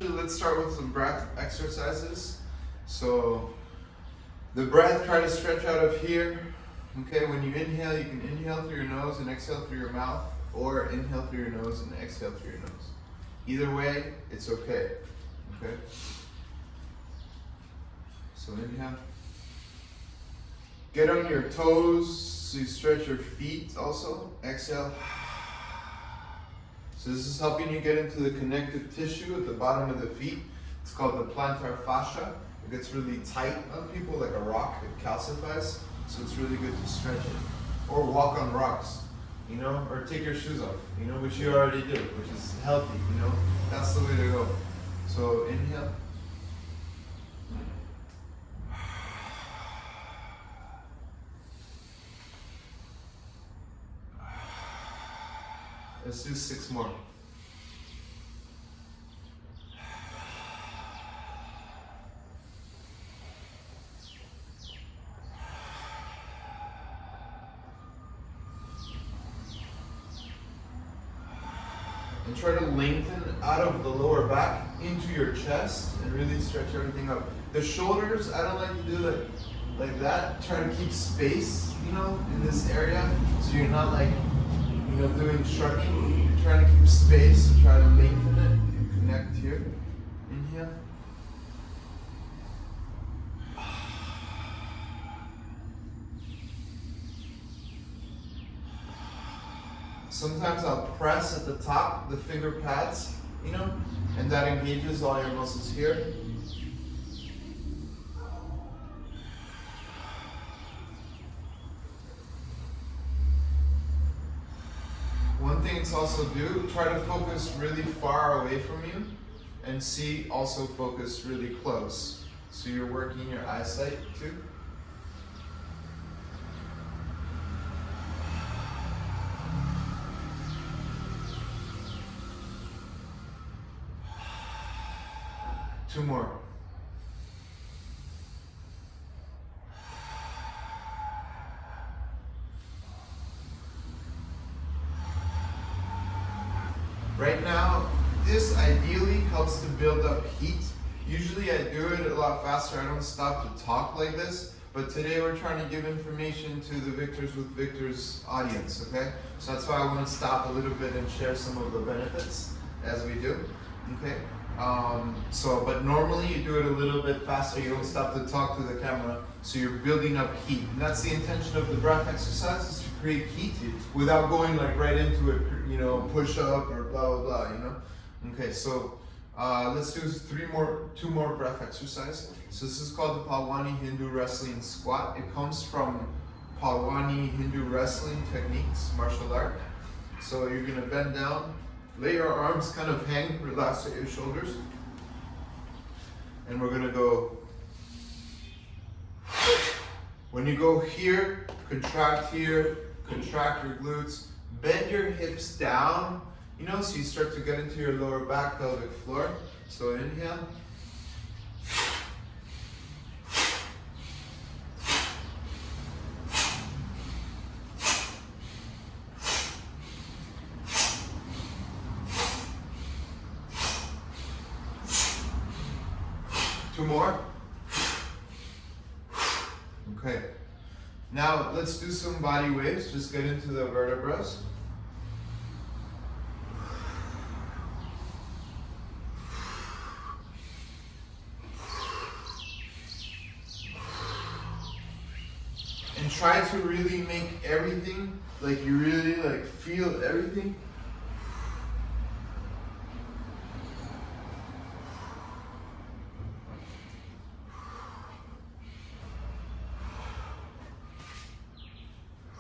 Actually, let's start with some breath exercises. So the breath, try to stretch out of here. Okay, when you inhale, you can inhale through your nose and exhale through your mouth, or inhale through your nose and exhale through your nose. Either way, it's okay. Okay? So inhale. Get on your toes so you stretch your feet also. Exhale. So this is helping you get into the connective tissue at the bottom of the feet. It's called the plantar fascia. It gets really tight on people like a rock. It calcifies. So it's really good to stretch it. Or walk on rocks, you know, or take your shoes off, you know, which you already do, which is healthy, you know. That's the way to go. So inhale. Let's do 6 more. And try to lengthen out of the lower back into your chest and really stretch everything up. The shoulders, I don't like to do like that. Try to keep space, you know, in this area. So you're not like, you know, doing shrugging. You're trying to keep space and try to lengthen it and connect here. Inhale. Sometimes I'll press at the top, the finger pads, you know, and that engages all your muscles here. One thing to also do, try to focus really far away from you, and see also focus really close. So you're working your eyesight too. Two more. Right now, this ideally helps to build up heat. Usually I do it a lot faster. I don't stop to talk like this. But today we're trying to give information to the Victors with Victors audience, okay? So that's why I want to stop a little bit and share some of the benefits as we do, okay? But normally you do it a little bit faster. You don't stop to talk to the camera, so you're building up heat. And that's the intention of the breath exercise, is to create heat without going like right into it, you know, push up or blah, blah, blah, you know? Okay, so let's do 2 more breath exercise. So this is called the Palwani Hindu Wrestling Squat. It comes from Palwani Hindu Wrestling techniques, martial art. So you're gonna bend down, lay your arms kind of hang, relax at your shoulders. And we're gonna go, when you go here, contract your glutes, bend your hips down, you know, so you start to get into your lower back pelvic floor. So inhale. Two more. Okay. Now let's do some body waves. Just get into the vertebrae. And try to really make everything, like you really like feel everything.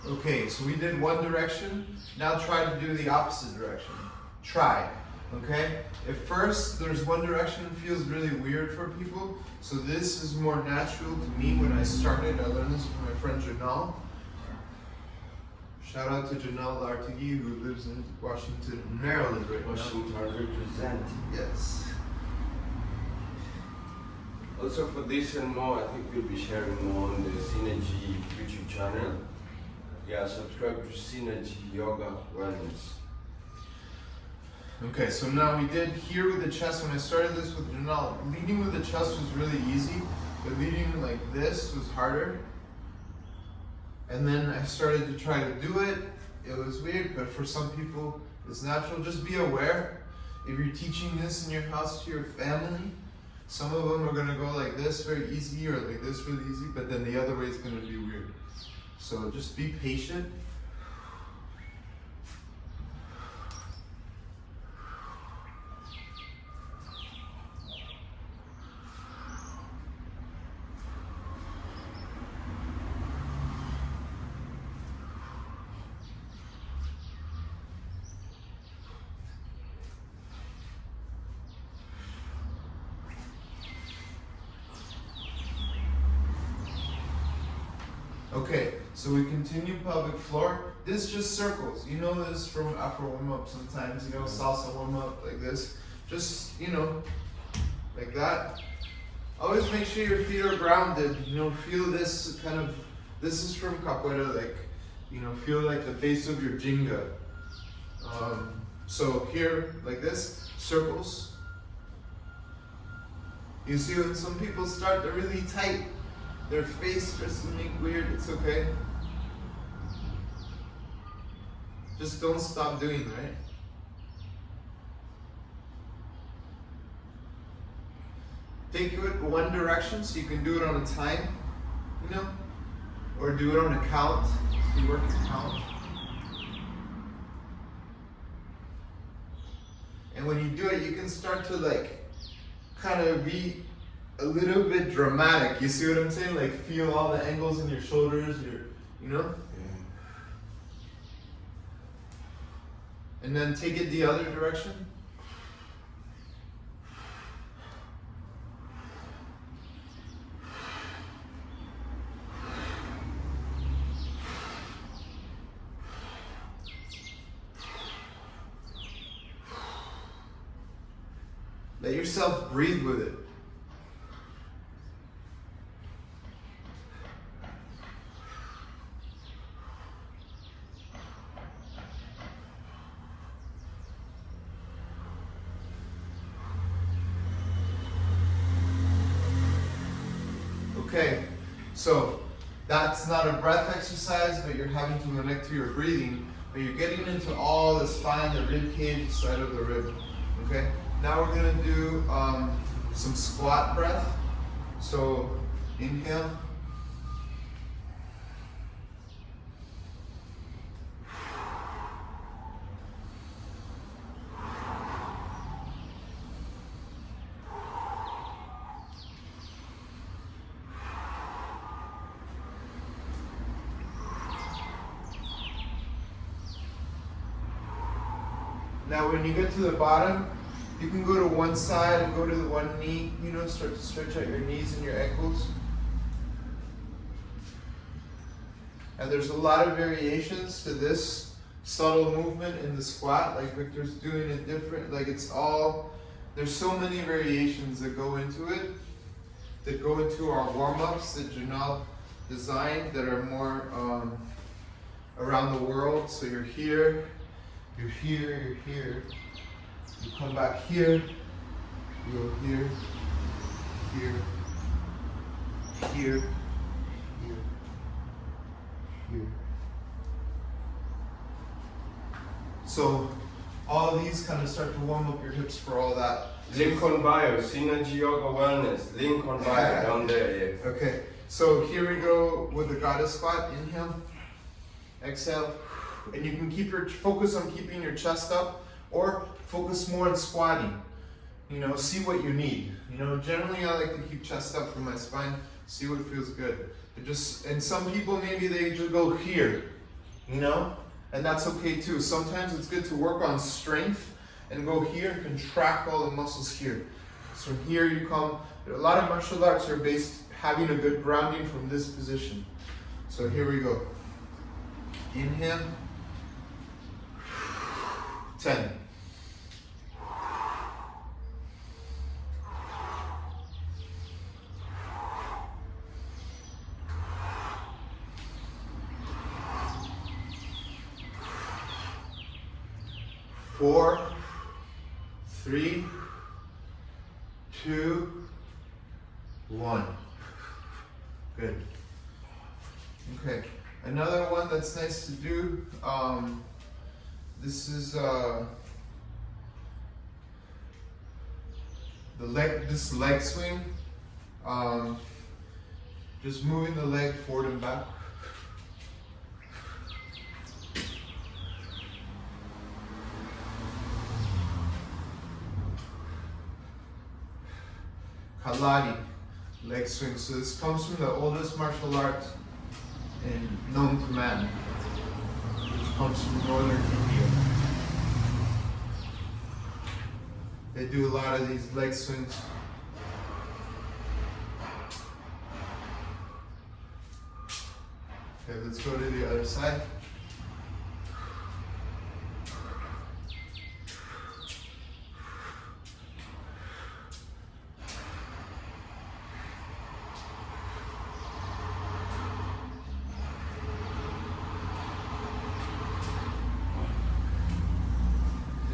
Okay, so we did one direction. Now try to do the opposite direction. Try, okay? At first, there's one direction that feels really weird for people. So this is more natural to me when I started. I learned this from my friend Janelle. Shout out to Janelle Lartigui, who lives in Washington, Maryland right now. Washington represent. Yes. Also for this and more, I think we'll be sharing more on the Synergy YouTube channel. Yeah, subscribe to Synergy Yoga Wellness. Okay, so now we did here with the chest. When I started this with Janelle, leading with the chest was really easy, but leading like this was harder. And then I started to try to do it. It was weird, but for some people, it's natural. Just be aware. If you're teaching this in your house to your family, some of them are gonna go like this very easy or like this really easy, but then the other way is gonna be weird. So just be patient. Okay, so we continue pelvic floor. This is just circles. You know this from Afro warm up sometimes, you know, salsa warm up like this. Just, you know, like that. Always make sure your feet are grounded. You know, feel this kind of, this is from capoeira, like, you know, feel like the base of your Jenga. So here, like this, circles. You see when some people start, they're really tight. Their face starts to make weird, it's okay. Just don't stop doing, right? Take it one direction so you can do it on a time, you know? Or do it on a count, so you work your count. And when you do it, you can start to like, kind of be a little bit dramatic. You see what I'm saying? Like feel all the angles in your shoulders, you know? Yeah. And then take it the other direction. Let yourself breathe with it. Okay, so that's not a breath exercise, but you're having to connect to your breathing, but you're getting into all the spine, the rib cage, side of the rib. Okay, now we're gonna do some squat breath. So inhale. Now when you get to the bottom, you can go to one side and go to the one knee, you know, start to stretch out your knees and your ankles. And there's a lot of variations to this subtle movement in the squat, like Victor's doing it different, like it's all, there's so many variations that go into it, that go into our warm-ups that Janelle designed that are more around the world. So you're here, you're here, you're here. You come back here, you go here, here, here, here, here. So all of these kind of start to warm up your hips for all that. Link on bio, Synergy Yoga Wellness. Link on bio, down there, yes. Okay, so here we go with the goddess squat. Inhale, exhale, and you can keep your focus on keeping your chest up, or focus more on squatting. You know, see what you need. You know, generally I like to keep chest up for my spine, see what feels good. And some people maybe they just go here, you know, and that's okay too. Sometimes it's good to work on strength and go here and contract all the muscles here. So from here you come, a lot of martial arts are based having a good grounding from this position. So here we go. Inhale. 10. 4, 3, 2, 1. Good. Okay. Another one that's nice to do. This is this leg swing. Just moving the leg forward and back. Kalari, leg swing. So this comes from the oldest martial art known to man, which comes from northern India. They do a lot of these leg swings. Okay, let's go to the other side.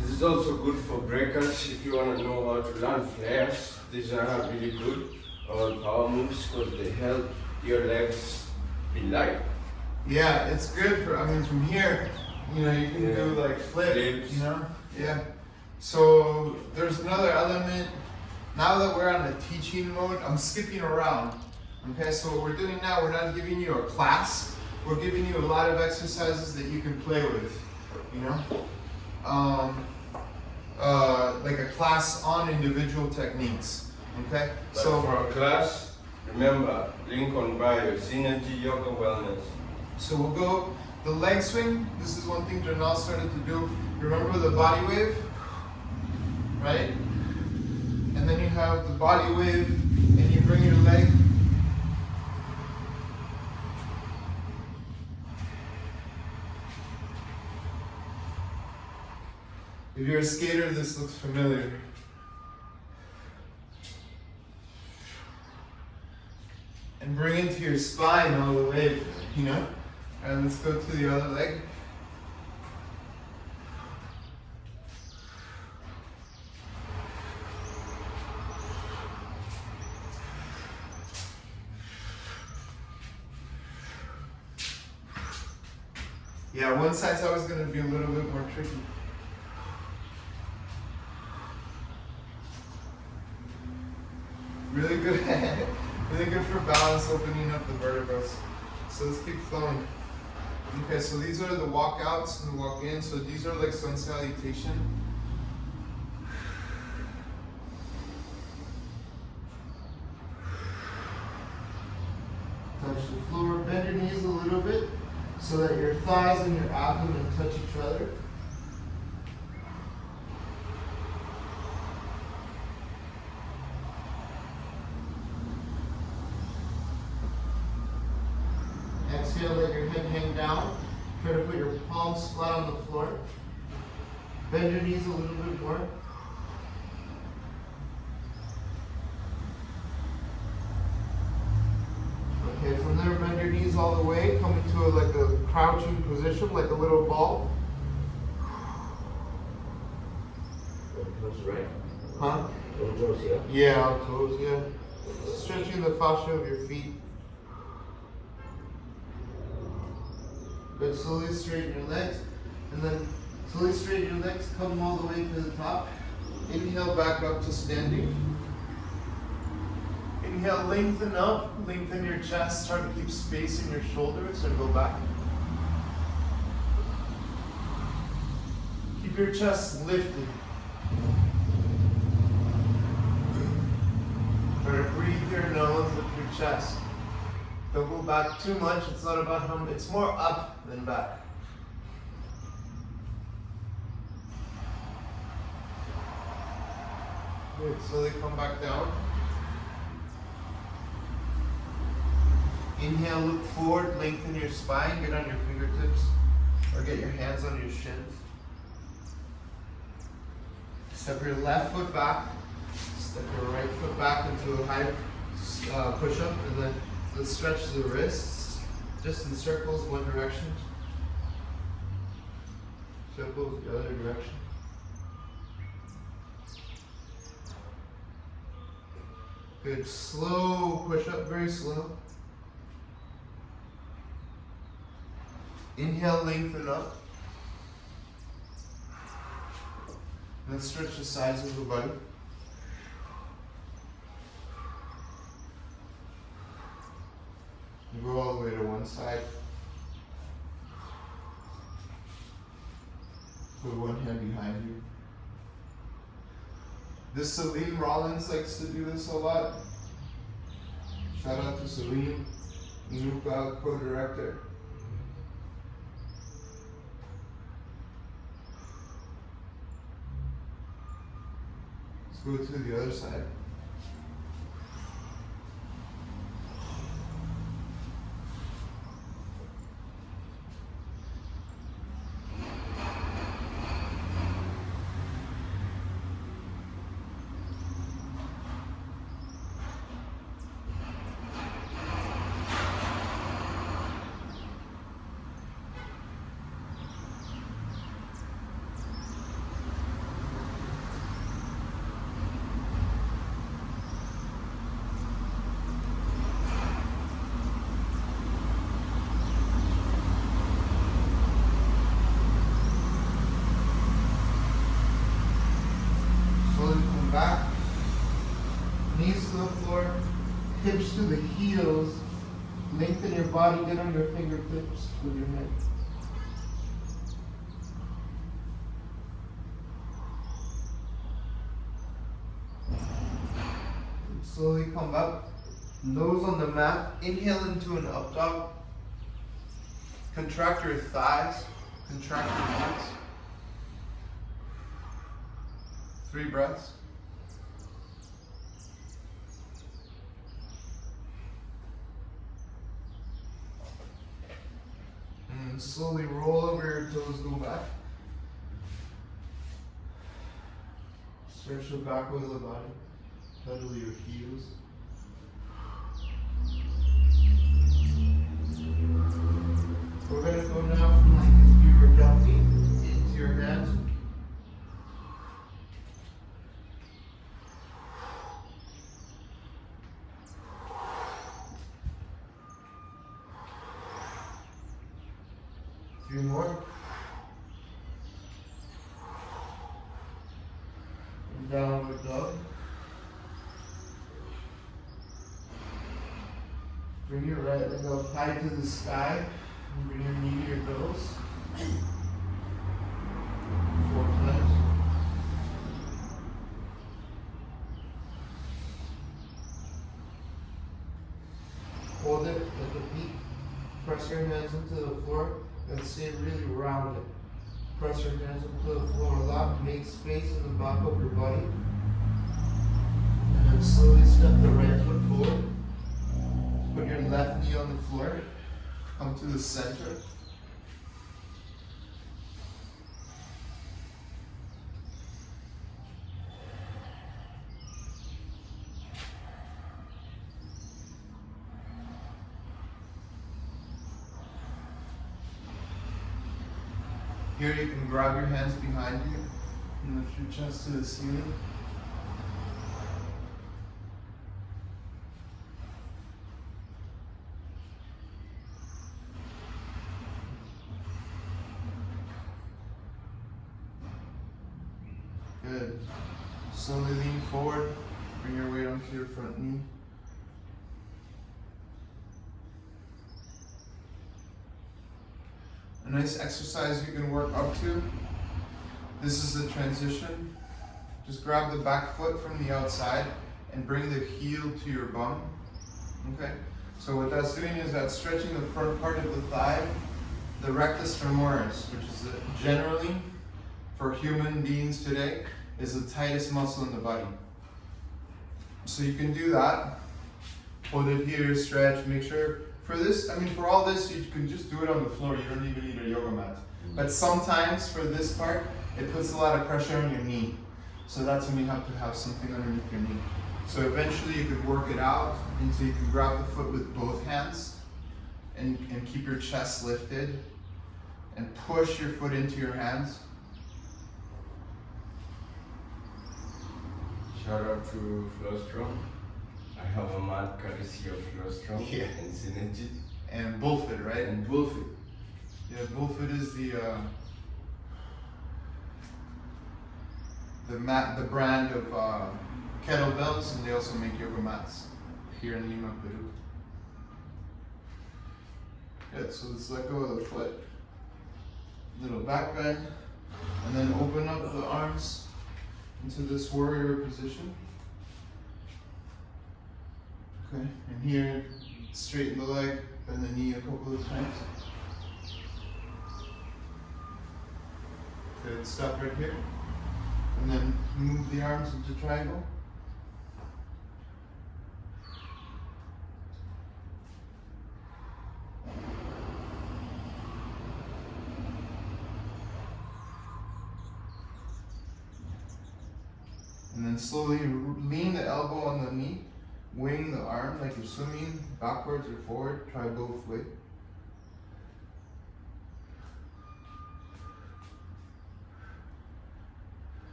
This is also good for breakers if you want to know how to learn flares. These are really good power moves because they help your legs be light. Yeah, it's good for, I mean, from here, you can do like Flips. Yeah. So there's another element. Now that we're on the teaching mode, I'm skipping around. Okay, so what we're doing now, we're not giving you a class. We're giving you a lot of exercises that you can play with, like a class on individual techniques. Okay, But for a class, remember, link on bio, Synergy Yoga Wellness. So we'll go the leg swing. This is one thing Janelle started to do. Remember the body wave, right? And then you have the body wave, and you bring your leg. If you're a skater, this looks familiar. And bring it to your spine all the way, And let's go to the other leg. Yeah, one side's always going to be a little bit more tricky. Really good, really good for balance, opening up the vertebrae. So let's keep flowing. Okay, so these are the walkouts and the walk-ins. So these are like sun salutation. Touch the floor, bend your knees a little bit so that your thighs and your abdomen touch each other. Exhale, let your head hang down. Try to put your palms flat on the floor. Bend your knees a little bit more. Okay, from there, bend your knees all the way. Come into like a crouching position, like a little ball. Toes right. Huh? Toes, yeah. Yeah, on toes, yeah. Stretching the fascia of your feet. But slowly straighten your legs, and then slowly straighten your legs, come all the way to the top. Inhale back up to standing. Inhale, lengthen up, lengthen your chest, try to keep space in your shoulders and go back. Keep your chest lifted. Try to breathe your nose, lift your chest. Don't go back too much. It's not about how it's more up than back. Good. Slowly come back down. Inhale, look forward, lengthen your spine, get on your fingertips, or get your hands on your shins. Step your left foot back, step your right foot back into a high push-up, and then let's stretch the wrists, just in circles, one direction. Circles, the other direction. Good. Slow push up, very slow. Inhale, lengthen up. Let's stretch the sides of the body. Go all the way to one side. Put one hand behind you. This Celine Rollins likes to do this a lot. Shout out to Celine, Inuka co-director. Let's go to the other side. Back, knees to the floor, hips to the heels, lengthen your body, get on your fingertips with your head. Slowly come up, nose on the mat, inhale into an up dog, contract your thighs, contract your hips. 3 breaths. And slowly roll over your toes, go back. Stretch the back of the body, pedal your heels. We're going to go now from like if you were jumping into your hands. Few more. Downward dog. Bring your right leg up high to the sky. And bring your knee to your toes. 4 times. Hold it at the peak. Press your hands into the floor. And stay really rounded. Press your hands into the floor a lot. Make space in the back of your body. And then slowly step the right foot forward. Put your left knee on the floor. Come to the center. Here you can grab your hands behind you and lift your chest to the ceiling. Good. Slowly lean forward, bring your weight onto your front knee. A nice exercise you can work up to. This is the transition. Just grab the back foot from the outside and bring the heel to your bum. Okay? So what that's doing is that's stretching the front part of the thigh, the rectus femoris, which is generally, for human beings today, is the tightest muscle in the body. So you can do that. Hold it here, stretch, make sure. For this, for all this, you can just do it on the floor. You don't even need a yoga mat. But sometimes for this part, it puts a lot of pressure on your knee. So that's when you have to have something underneath your knee. So eventually you could work it out until you can grab the foot with both hands and keep your chest lifted and push your foot into your hands. Shout out to Flostrom. I have a mat courtesy of Flowstrong Yeah. and Synergy And Bullfit, right? and Bullfit. Yeah, Bullfit is the brand of kettlebells, and they also make yoga mats here in Lima, Peru. Good, so let's let go of the foot. Little back bend, and then open up the arms into this warrior position. Okay, and here, straighten the leg, bend the knee a couple of times. Good, stop right here. And then move the arms into triangle. And then slowly lean the elbow on the knee, wing the arm like you're swimming backwards or forward. Try both ways.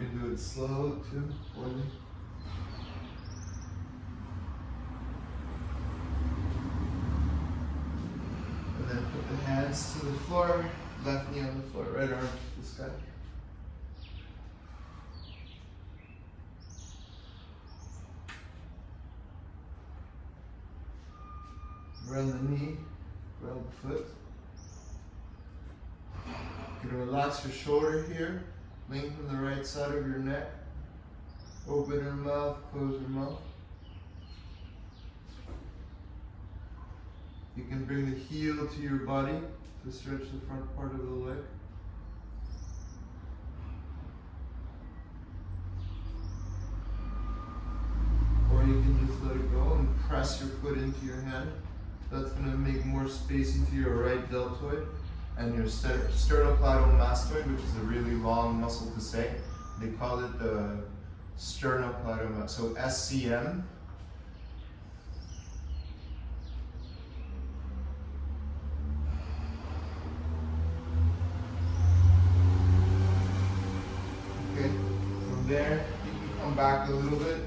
You can do it slow too, slowly. And then put the hands to the floor, left knee on the floor, right arm to the sky. Run the knee, ground the foot. You can relax your shoulder here, lengthen the right side of your neck. Open your mouth, close your mouth. You can bring the heel to your body to stretch the front part of the leg. Or you can just let it go and press your foot into your hand. That's going to make more space into your right deltoid and your sternocleidomastoid, which is a really long muscle to say. They call it the sternocleidomastoid, so SCM. Okay, from there you can come back a little bit.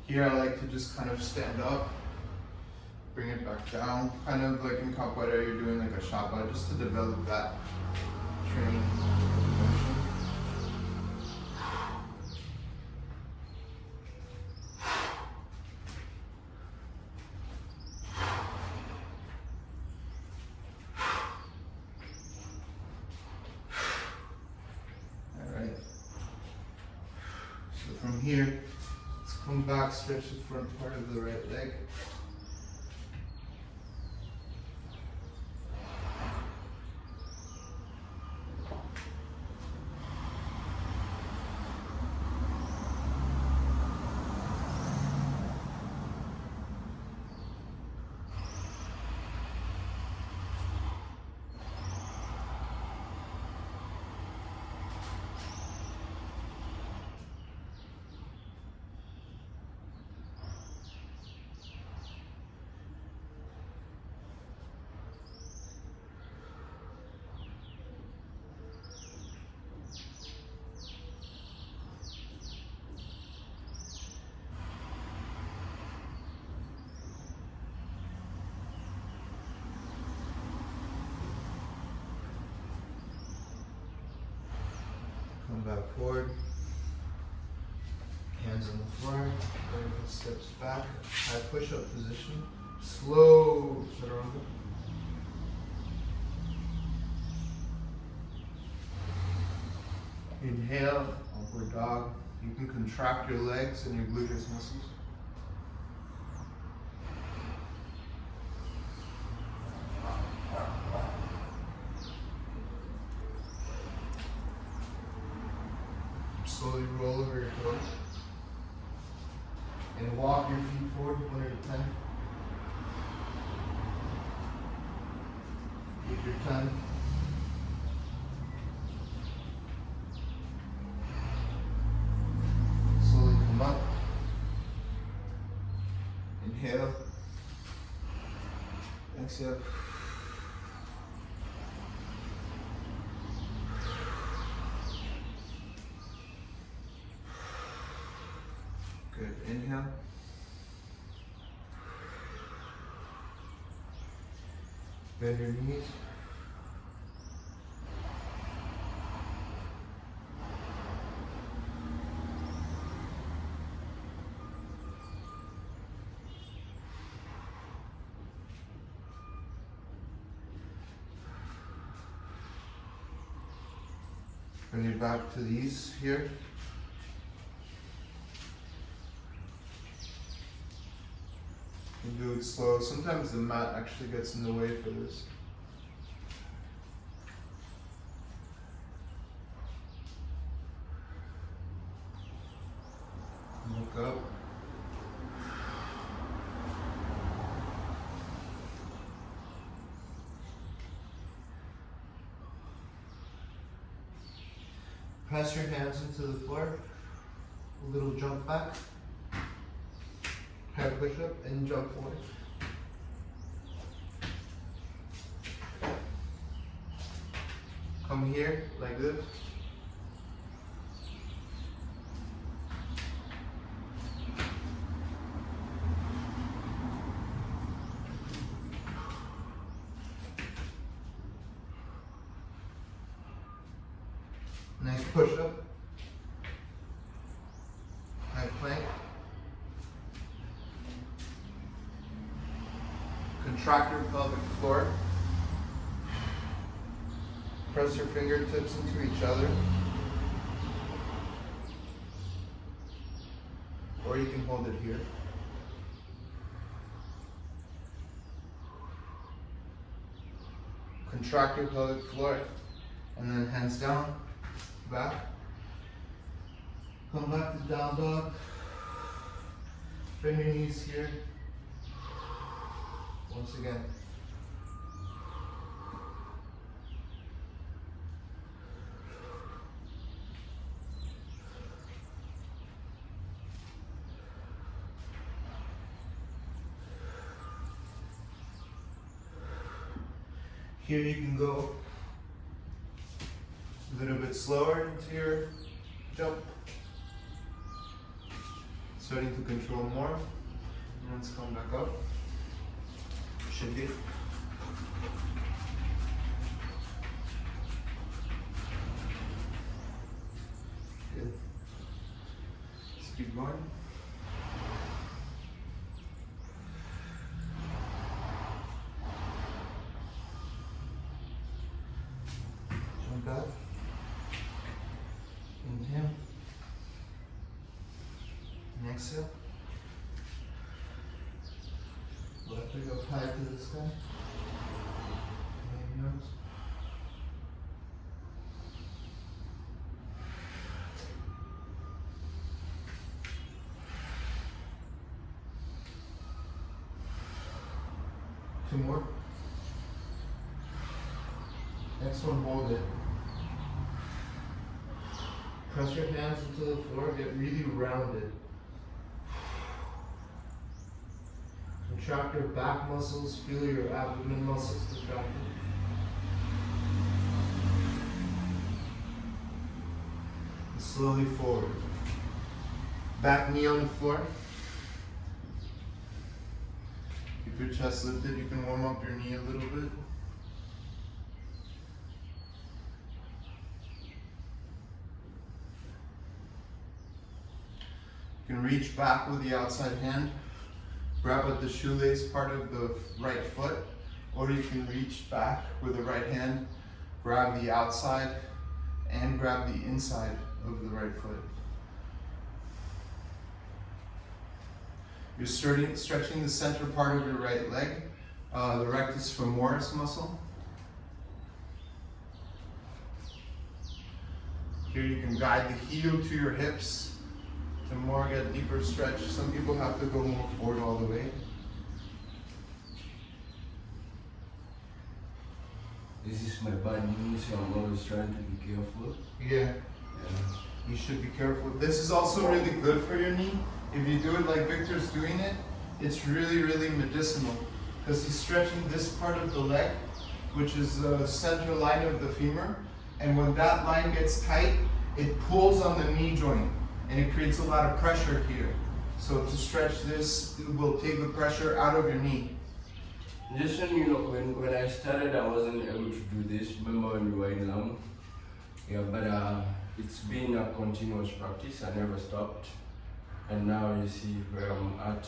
Here I like to just kind of stand up, bring it back down, kind of like in capoeira you're doing like a chapa, just to develop that training motion. Alright. So from here, let's come back, stretch the front part of the right leg. Come back forward. Hands on the floor. Right foot steps back. High push-up position. Slow chaturanga. Inhale, upward dog. You can contract your legs and your gluteus muscles. Slowly roll over your toes. And walk your feet forward 1 at a time. Take your time. Slowly come up. Inhale. Exhale. Inhale. Bend your knees. Bring it back to these here. And do it slow. Sometimes the mat actually gets in the way for this. Look up. Press your hands into the floor. A little jump back. High push up and jump forward. Come here like this. Nice push up. High plank. Contract your pelvic floor. Press your fingertips into each other. Or you can hold it here. Contract your pelvic floor. And then hands down. Back. Come back to down dog. Bring your knees here. Once again. Here you can go a little bit slower into your jump. Starting to control more. And let's come back up. Should be. Good. Let's keep going. Jump out. Inhale. And exhale. Left leg up high to the sky. Maybe nose. Two more. Next one, hold it. Press your hands into the floor, get really rounded. Contract your back muscles, feel your abdomen muscles contracted. And slowly forward. Back knee on the floor. Keep your chest lifted, you can warm up your knee a little bit. You can reach back with the outside hand. Grab at the shoelace part of the right foot, or you can reach back with the right hand, grab the outside, and grab the inside of the right foot. You're stretching the center part of your right leg, the rectus femoris muscle. Here you can guide the heel to your hips. To more get deeper stretch. Some people have to go more forward all the way. This is my bad knee, so I'm always trying to be careful. Yeah. You should be careful. This is also really good for your knee. If you do it like Victor's doing it, it's really, really medicinal. Because he's stretching this part of the leg, which is the center line of the femur. And when that line gets tight, it pulls on the knee joint. And it creates a lot of pressure here. So to stretch this, it will take the pressure out of your knee. Just when you know, when I started, I wasn't able to do this. Remember when we were in Lamu? Yeah, but it's been a continuous practice. I never stopped, and now you see where I'm at.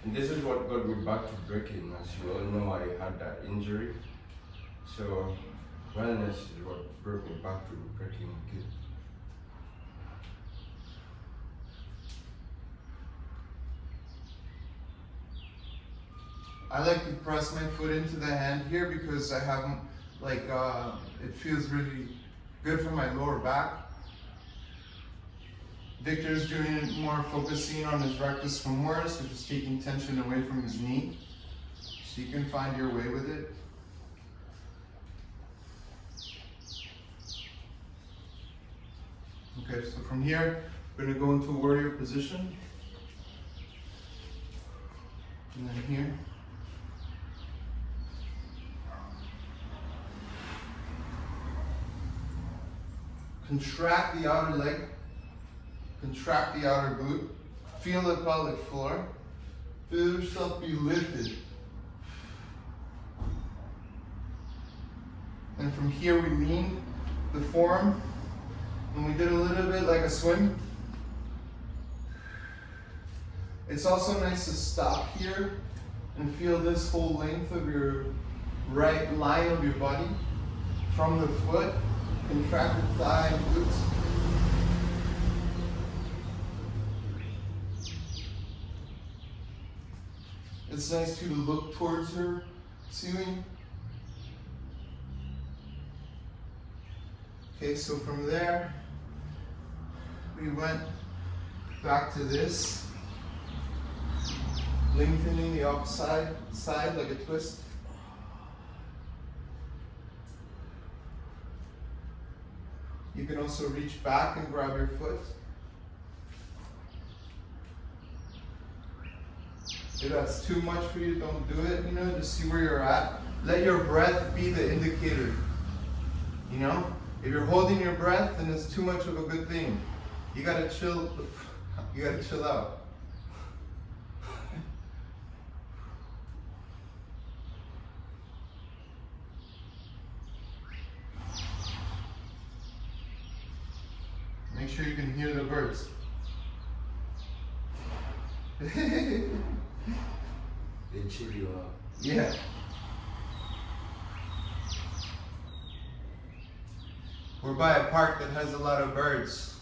And this is what got me back to breaking. As you all know, I had that injury. So wellness is what brought me back to breaking again. I like to press my foot into the hand here because I have like it feels really good for my lower back. Victor's doing it more focusing on his rectus femoris, which is taking tension away from his knee. So you can find your way with it. Okay, so from here, we're gonna go into warrior position. And then here. Contract the outer leg, contract the outer glute, feel the pelvic floor, feel yourself be lifted. And from here we lean the form, and we did a little bit like a swim. It's also nice to stop here and feel this whole length of your right line of your body from the foot. Contract the thigh and glutes. It's nice to look towards her ceiling. Okay, so from there, we went back to this, lengthening the opposite side like a twist. You can also reach back and grab your foot. If that's too much for you, don't do it, just see where you're at. Let your breath be the indicator, If you're holding your breath, then it's too much of a good thing. You gotta chill out. Make sure you can hear the birds. They chill you out. Yeah. We're by a park that has a lot of birds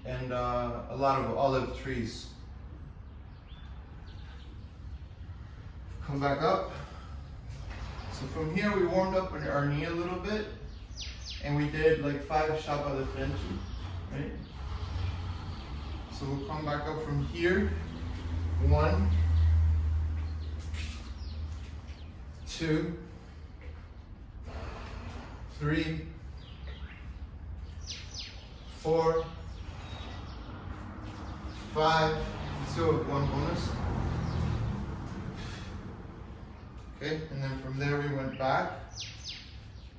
and a lot of olive trees. Come back up. So from here we warmed up our knee a little bit and we did like 5 Shabba de French. Right? So we'll come back up from here. 1, 2, 3, 4, 5. Let's do one bonus. Okay, and then from there we went back.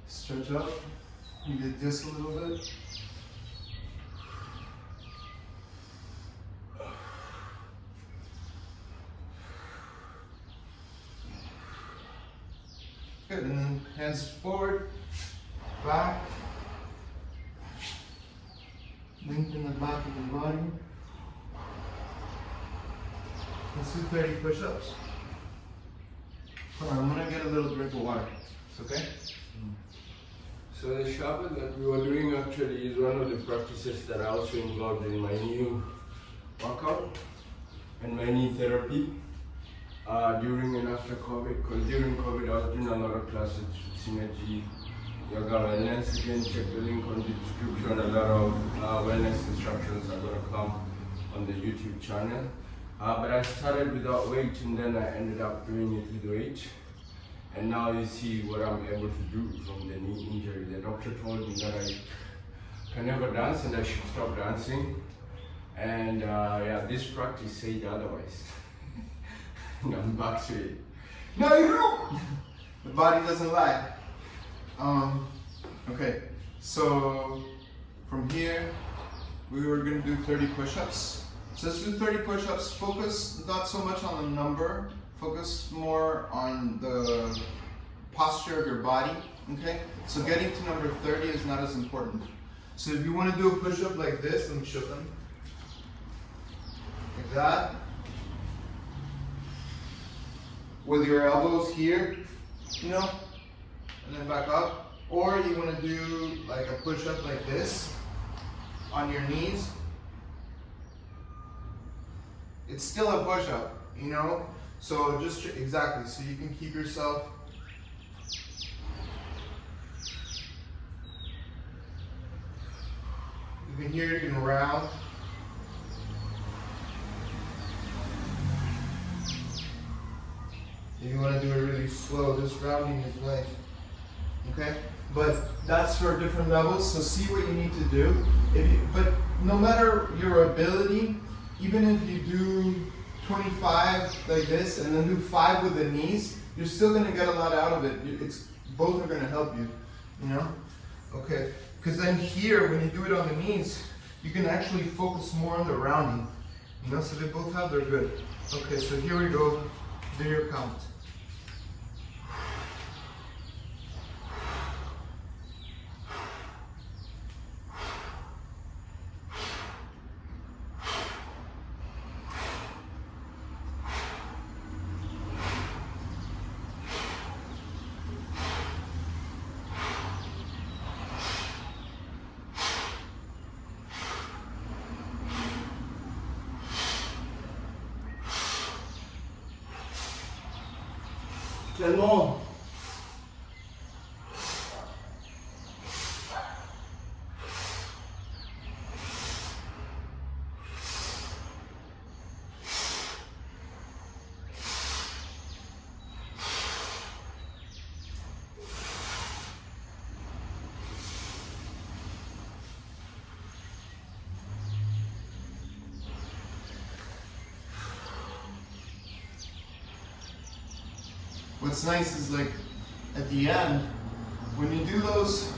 Stretch up. You did this a little bit. Good, and then hands forward, back, lengthen the back of the body. Let's do 30 push-ups. Hold on, I'm gonna get a little drink of water. It's okay? So the Shabba that we were doing actually is one of the practices that I also involved in my new workout and my knee therapy. During and after COVID, because during COVID I was doing a lot of classes with Synergy, Yoga Wellness. Again, check the link on the description. A lot of wellness instructions are going to come on the YouTube channel. But I started without weight and then I ended up doing it with weight. And now you see what I'm able to do from the knee injury. The doctor told me that I can never dance and I should stop dancing. And yeah, this practice said otherwise. I'm back to it. No, you don't. The body doesn't lie. Okay, so from here, we were gonna do 30 push-ups. So let's do 30 push-ups. Focus not so much on the number, focus more on the posture of your body, okay? So getting to number 30 is not as important. So if you want to do a push-up like this, let me show them. Like that. With your elbows here, you know, and then back up. Or you want to do like a push-up like this on your knees. It's still a push-up, you know? So just, exactly, so you can keep yourself you can hear, you can round. If you want to do it really slow, this rounding is nice. Okay? But that's for different levels, so see what you need to do. But no matter your ability, even if you do 25 like this and then do 5 with the knees, you're still going to get a lot out of it. Both are going to help you, you know? Okay, because then here, when you do it on the knees, you can actually focus more on the rounding. You know, so they both have their good. Okay, so here we go. Do your count. Tellement. What's nice is like at the end, when you do those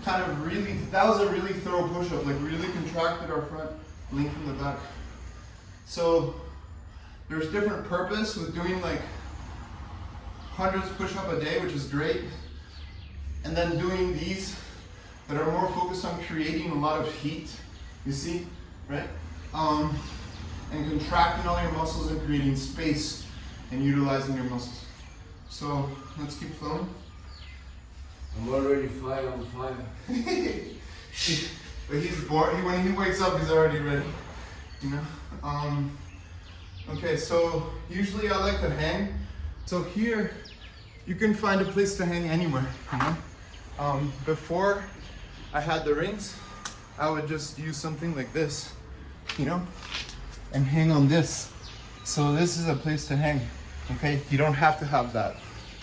kind of really, that was a really thorough push-up, like really contracted our front, lengthened the back. So there's different purpose with doing like hundreds push-up a day, which is great. And then doing these that are more focused on creating a lot of heat, you see, right? And contracting all your muscles and creating space and utilizing your muscles. So let's keep flowing. I'm already on fire. But he's bored. When he wakes up, he's already ready. You know. Okay. So usually I like to hang. So here, you can find a place to hang anywhere. You know. Before I had the rings, I would just use something like this, you know, and hang on this. So this is a place to hang. Okay, you don't have to have that.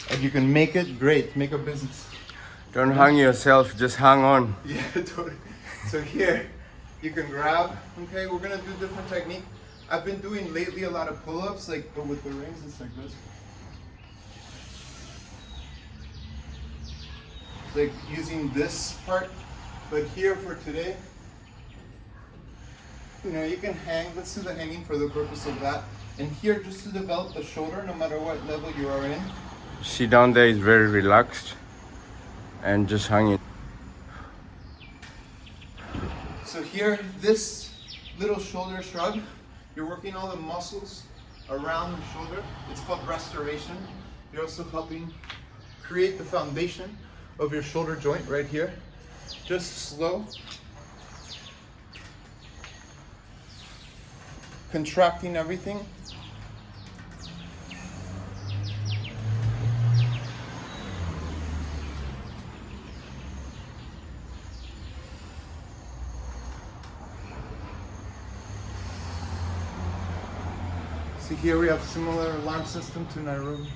If you can make it, great, make a business. Don't hang yourself, just hang on. Yeah, totally. So here, you can grab, okay, we're gonna do different technique. I've been doing lately a lot of pull-ups, like, but with the rings, it's like this. Like using this part, but here for today, you know, you can hang, let's do the hanging for the purpose of that. And here, just to develop the shoulder, no matter what level you are in. See, down there is very relaxed and just hanging. So here, this little shoulder shrug, you're working all the muscles around the shoulder. It's called restoration. You're also helping create the foundation of your shoulder joint right here. Just slow. Contracting everything. See, here we have similar alarm system to Nairobi.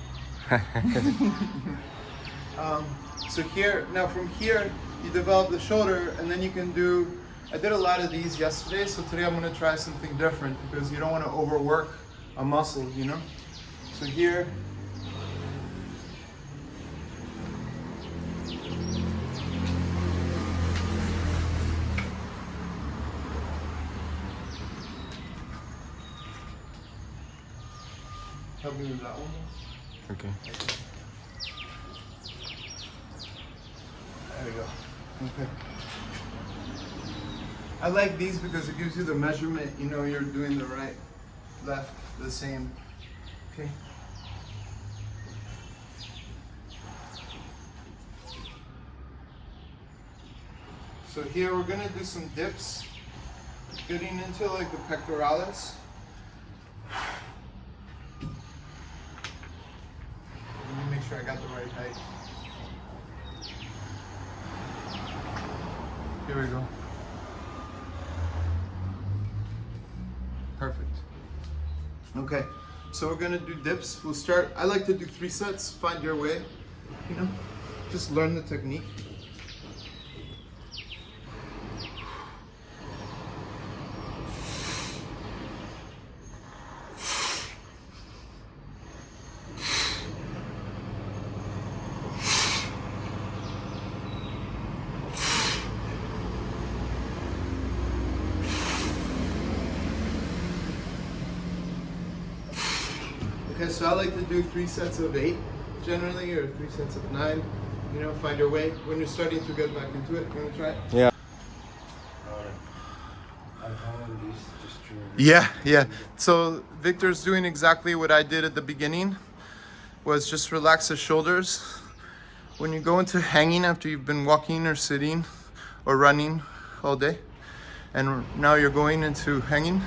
So here, now from here, you develop the shoulder, and then you can do, I did a lot of these yesterday, so today I'm gonna try something different because you don't wanna overwork a muscle, you know? So here, Help me with that one. Okay. There we go. Okay. I like these because it gives you the measurement. You know you're doing the right, left, the same. Okay. So here we're gonna do some dips, getting into like the pectoralis. Let me make sure I got the right height. Here we go. Perfect. Okay, so we're gonna do dips. We'll start, I like to do 3 sets, find your way, you know, just learn the technique. Okay, so I like to do 3 sets of 8 generally, or 3 sets of 9. You know, find your way. When you're starting to get back into it, you wanna try it? Yeah. Yeah. So Victor's doing exactly what I did at the beginning, was just relax the shoulders. When you go into hanging after you've been walking or sitting or running all day, and now you're going into hanging,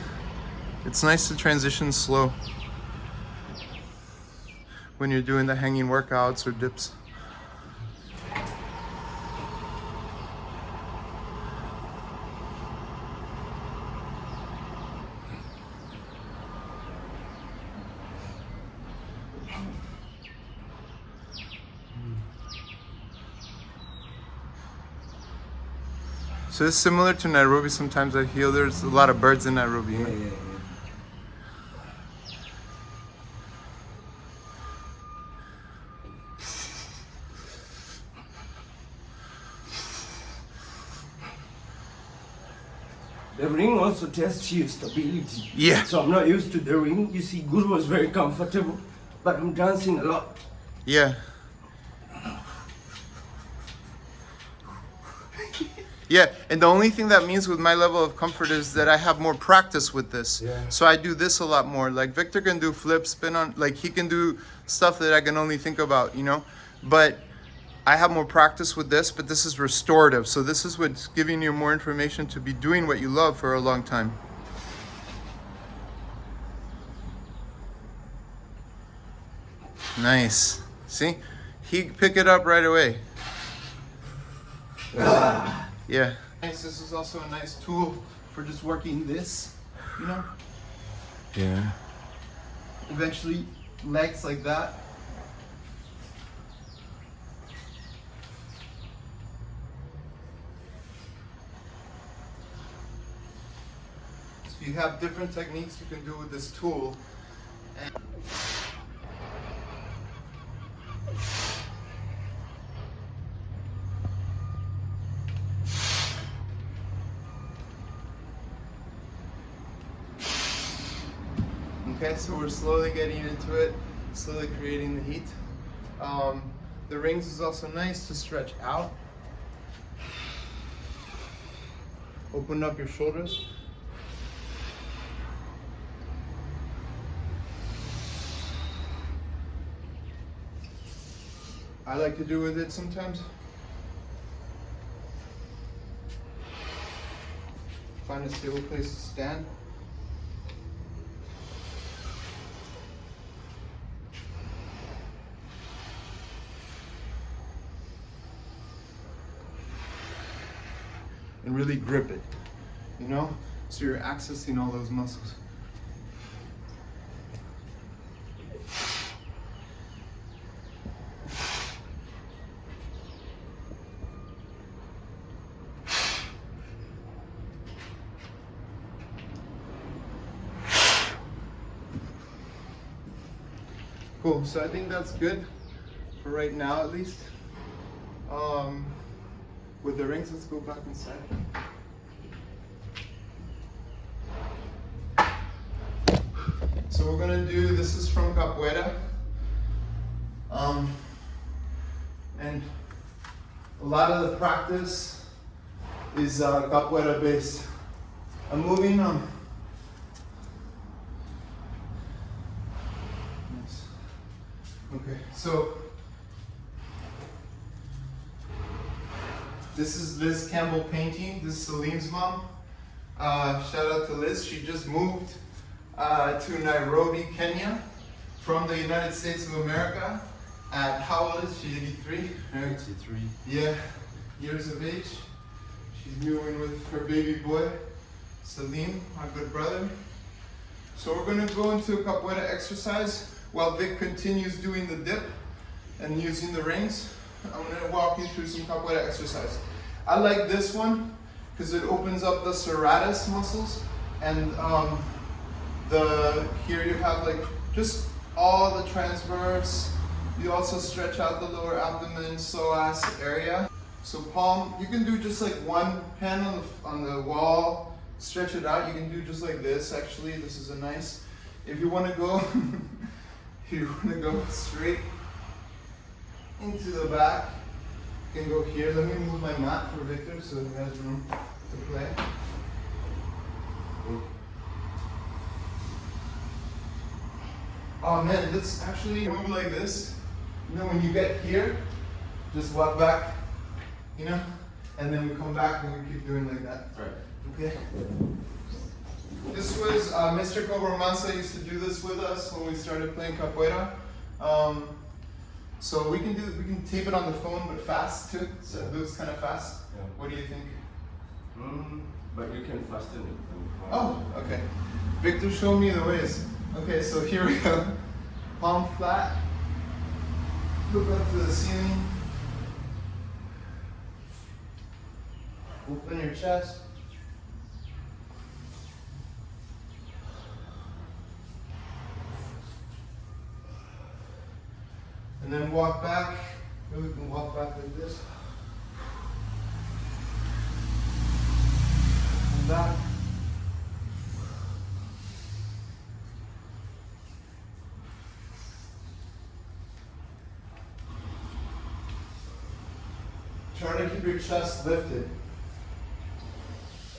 it's nice to transition slow when you're doing the hanging workouts or dips. So it's similar to Nairobi. Sometimes I feel there's a lot of birds in Nairobi. Yeah. The ring also tests your stability. Yeah. So I'm not used to the ring. You see, Guru was very comfortable, but I'm dancing a lot. Yeah. Yeah, and the only thing that means with my level of comfort is that I have more practice with this. Yeah. So I do this a lot more. Like Victor can do flips, spin on, like he can do stuff that I can only think about, you know? But I have more practice with this, but this is restorative. So this is what's giving you more information to be doing what you love for a long time. Nice. See? He pick it up right away. Yeah. Nice. This is also a nice tool for just working this, you know? Yeah. Eventually, legs like that. So you have different techniques you can do with this tool. And okay, so we're slowly getting into it, slowly creating the heat. The rings is also nice to stretch out. Open up your shoulders. I like to do with it sometimes. Find a stable place to stand. And really grip it, you know? So you're accessing all those muscles. Cool, so I think that's good for right now at least. With the rings, let's go back inside. So we're we're gonna do, this is from Capoeira. And a lot of the practice is Capoeira based. I'm moving nice. Okay, so this is Liz Campbell painting. This is Salim's mom. Shout out to Liz. She just moved to Nairobi, Kenya, from the United States of America. At how old is she? 83? 83. Yeah, years of age. She's moving with her baby boy, Salim, our good brother. So we're gonna go into a capoeira exercise while Vic continues doing the dip and using the rings. I'm gonna walk you through some capoeira exercise. I like this one because it opens up the serratus muscles, and here you have like just all the transverse. You also stretch out the lower abdomen, psoas area. So palm, you can do just like one hand on the wall, stretch it out. You can do just like this. Actually, this is a nice. If you want to go, straight into the back, you can go here. Let me move my mat for Victor so he has room to play. Oh man, let's actually move like this. You know, when you get here, just walk back, you know, and then we come back and we keep doing like that. Right. Okay. This was Mr. Cobramansa used to do this with us when we started playing capoeira. So we can tape it on the phone, but fast too. So it moves kind of fast. Yeah. What do you think? But you can fasten it. Oh, okay. Victor showed me the ways. Okay, so here we go. Palm flat. Look up to the ceiling. Open your chest. And then walk back. Maybe we can walk back like this. And back. Try to keep your chest lifted.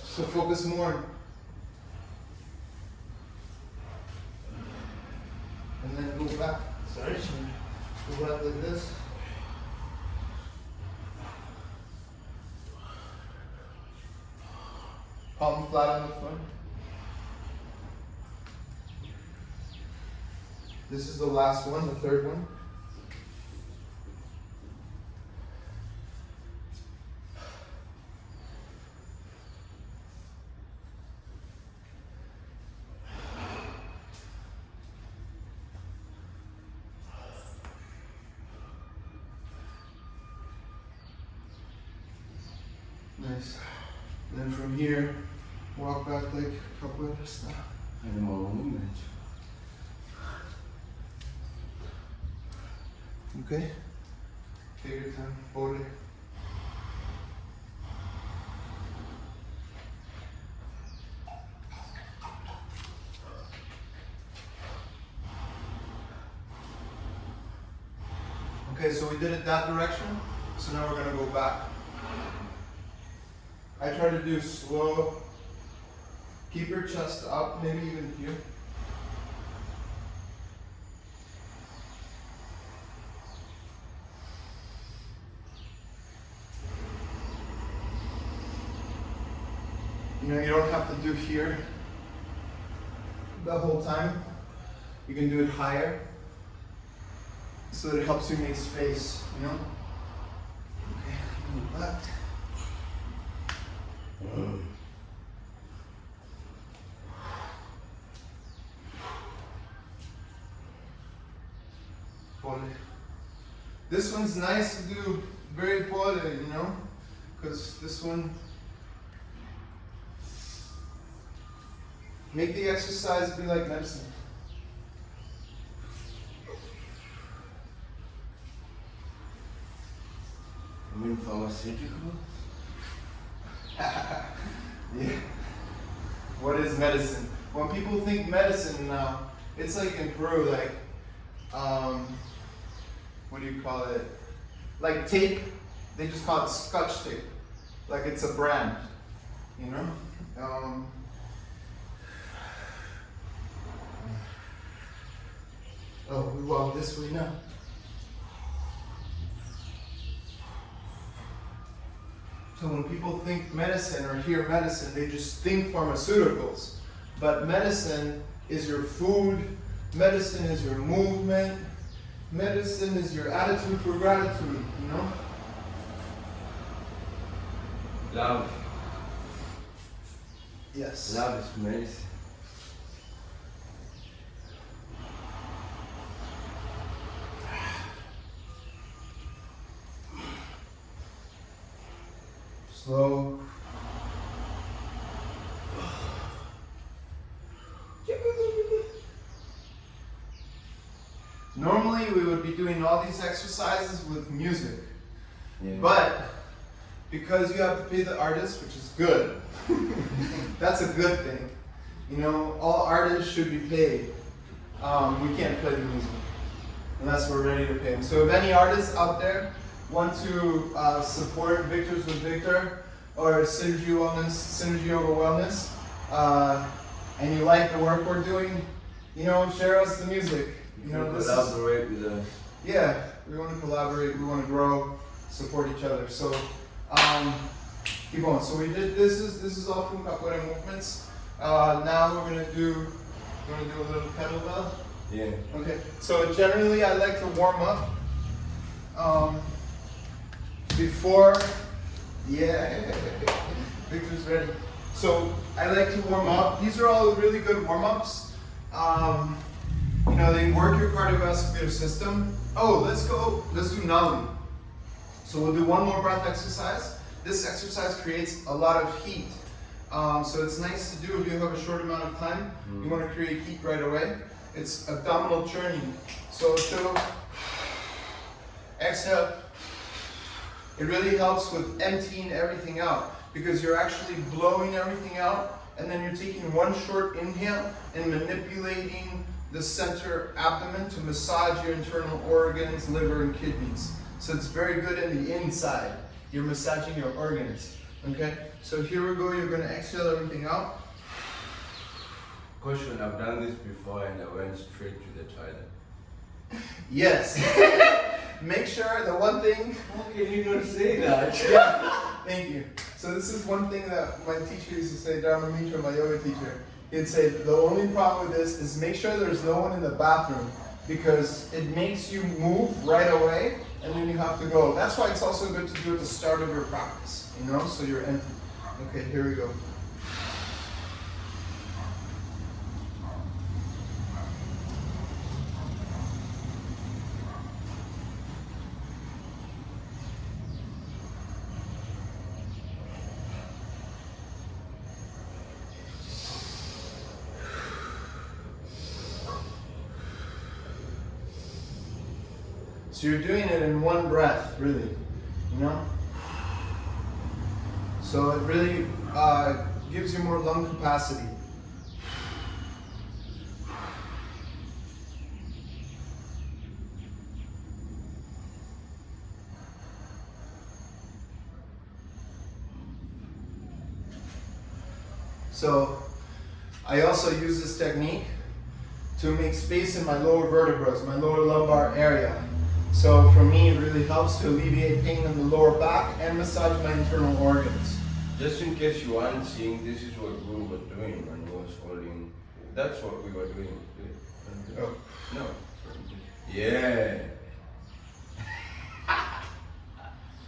So focus more. And then go back. Sorry. Go back like this. Palm flat on the front. This is the last one, the third one. Nice. Then from here, walk back like a couple of stuff. Animal movement. Okay? Take your time. Hold it. Okay, so we did it that direction. So now we're gonna go back. I try to do slow. Keep your chest up, maybe even here. You know, you don't have to do here the whole time. You can do it higher so that it helps you make space, you know? Okay, move back. This one's nice to do very pole, you know, because this one make the exercise be like medicine. You mean pharmaceutical? Yeah. What is medicine? When people think medicine now, It's like in Peru, like, what do you call it? Like tape, they just call it Scotch tape. Like it's a brand, you know? Oh, we walk this way now. So when people think medicine or hear medicine, they just think pharmaceuticals. But medicine is your food, medicine is your movement, medicine is your attitude for gratitude, you know? Love. Yes. Love is medicine. Slow. Normally we would be doing all these exercises with music, Yeah. but because you have to pay the artist, which is good, that's a good thing. You know, all artists should be paid. We can't play the music unless we're ready to pay them. So if any artists out there want to support Victors with Victor or Synergy Yoga Wellness, and you like the work we're doing, you know, share us the music. You know, this is, collaborate with us. yeah, we want to collaborate, we want to grow, support each other. So keep going. So we did this is all from capoeira movements. Now we're gonna do a little kettlebell. Yeah. Okay. So generally I like to warm up before. Yeah, Victor's ready. So I like to warm up. These are all really good warm-ups. You know, they work your cardiovascular system. Oh, let's do Nali. So we'll do one more breath exercise. This exercise creates a lot of heat. So it's nice to do if you have a short amount of time. You want to create heat right away. It's abdominal churning. So exhale. It really helps with emptying everything out because you're actually blowing everything out and then you're taking one short inhale and manipulating the center abdomen to massage your internal organs, liver and kidneys. So it's very good in the inside. You're massaging your organs. Okay? So here we go. You're going to exhale everything out. Caution, I've done this before and I went straight to the toilet. Yes. Make sure the one thing. How can you not say that? Yeah. Thank you. So this is one thing that my teacher used to say, Dharma Mitra, my yoga teacher. He'd say, the only problem with this is make sure there's no one in the bathroom because it makes you move right away and then you have to go. That's why it's also good to do at the start of your practice, you know, so you're empty. Okay, here we go. So you're doing it in one breath, really, you know? So it really gives you more lung capacity. So I also use this technique to make space in my lower vertebrae, my lower lumbar area. So for me, it really helps to alleviate pain in the lower back and massage my internal organs. Just in case you aren't seeing, this is what Guru was doing when he was holding. That's what we were doing. Oh. No. Yeah.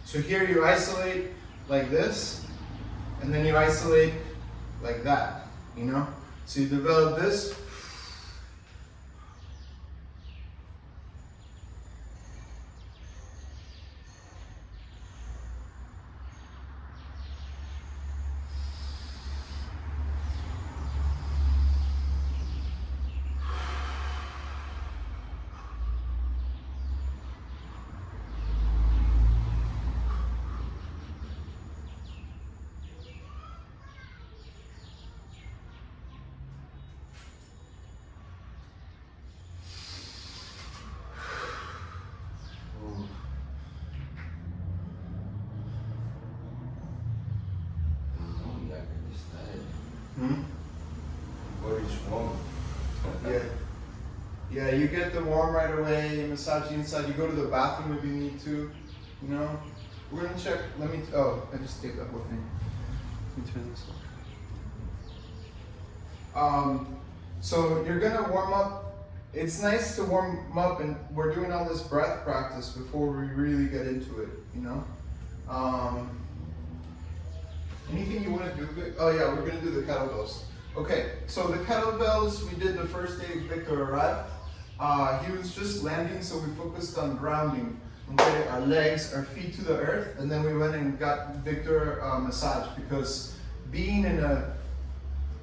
So here you isolate like this, and then you isolate like that, you know? So you develop this. Hmm? Body's warm. Yeah. Yeah, you get the warm right away, you massage the inside, you go to the bathroom if you need to, you know. We're gonna check, I just taped that whole thing. Let me turn this off. So you're gonna warm up. It's nice to warm up, and we're doing all this breath practice before we really get into it, you know. Anything you wanna do, Vic? Oh yeah, we're gonna do the kettlebells. Okay, so the kettlebells we did the first day Victor arrived. He was just landing, so we focused on grounding. Okay, our legs, our feet to the earth, and then we went and got Victor a massage, because being in a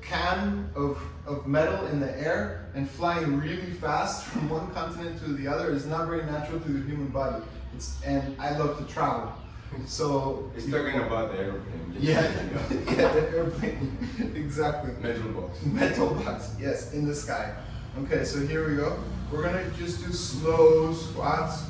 can of metal in the air and flying really fast from one continent to the other is not very natural to the human body. And I love to travel. So He's talking about the airplane. yeah, yeah, the airplane, exactly. Metal box. Metal box, yes, in the sky. Okay, so here we go. We're gonna just do slow squats.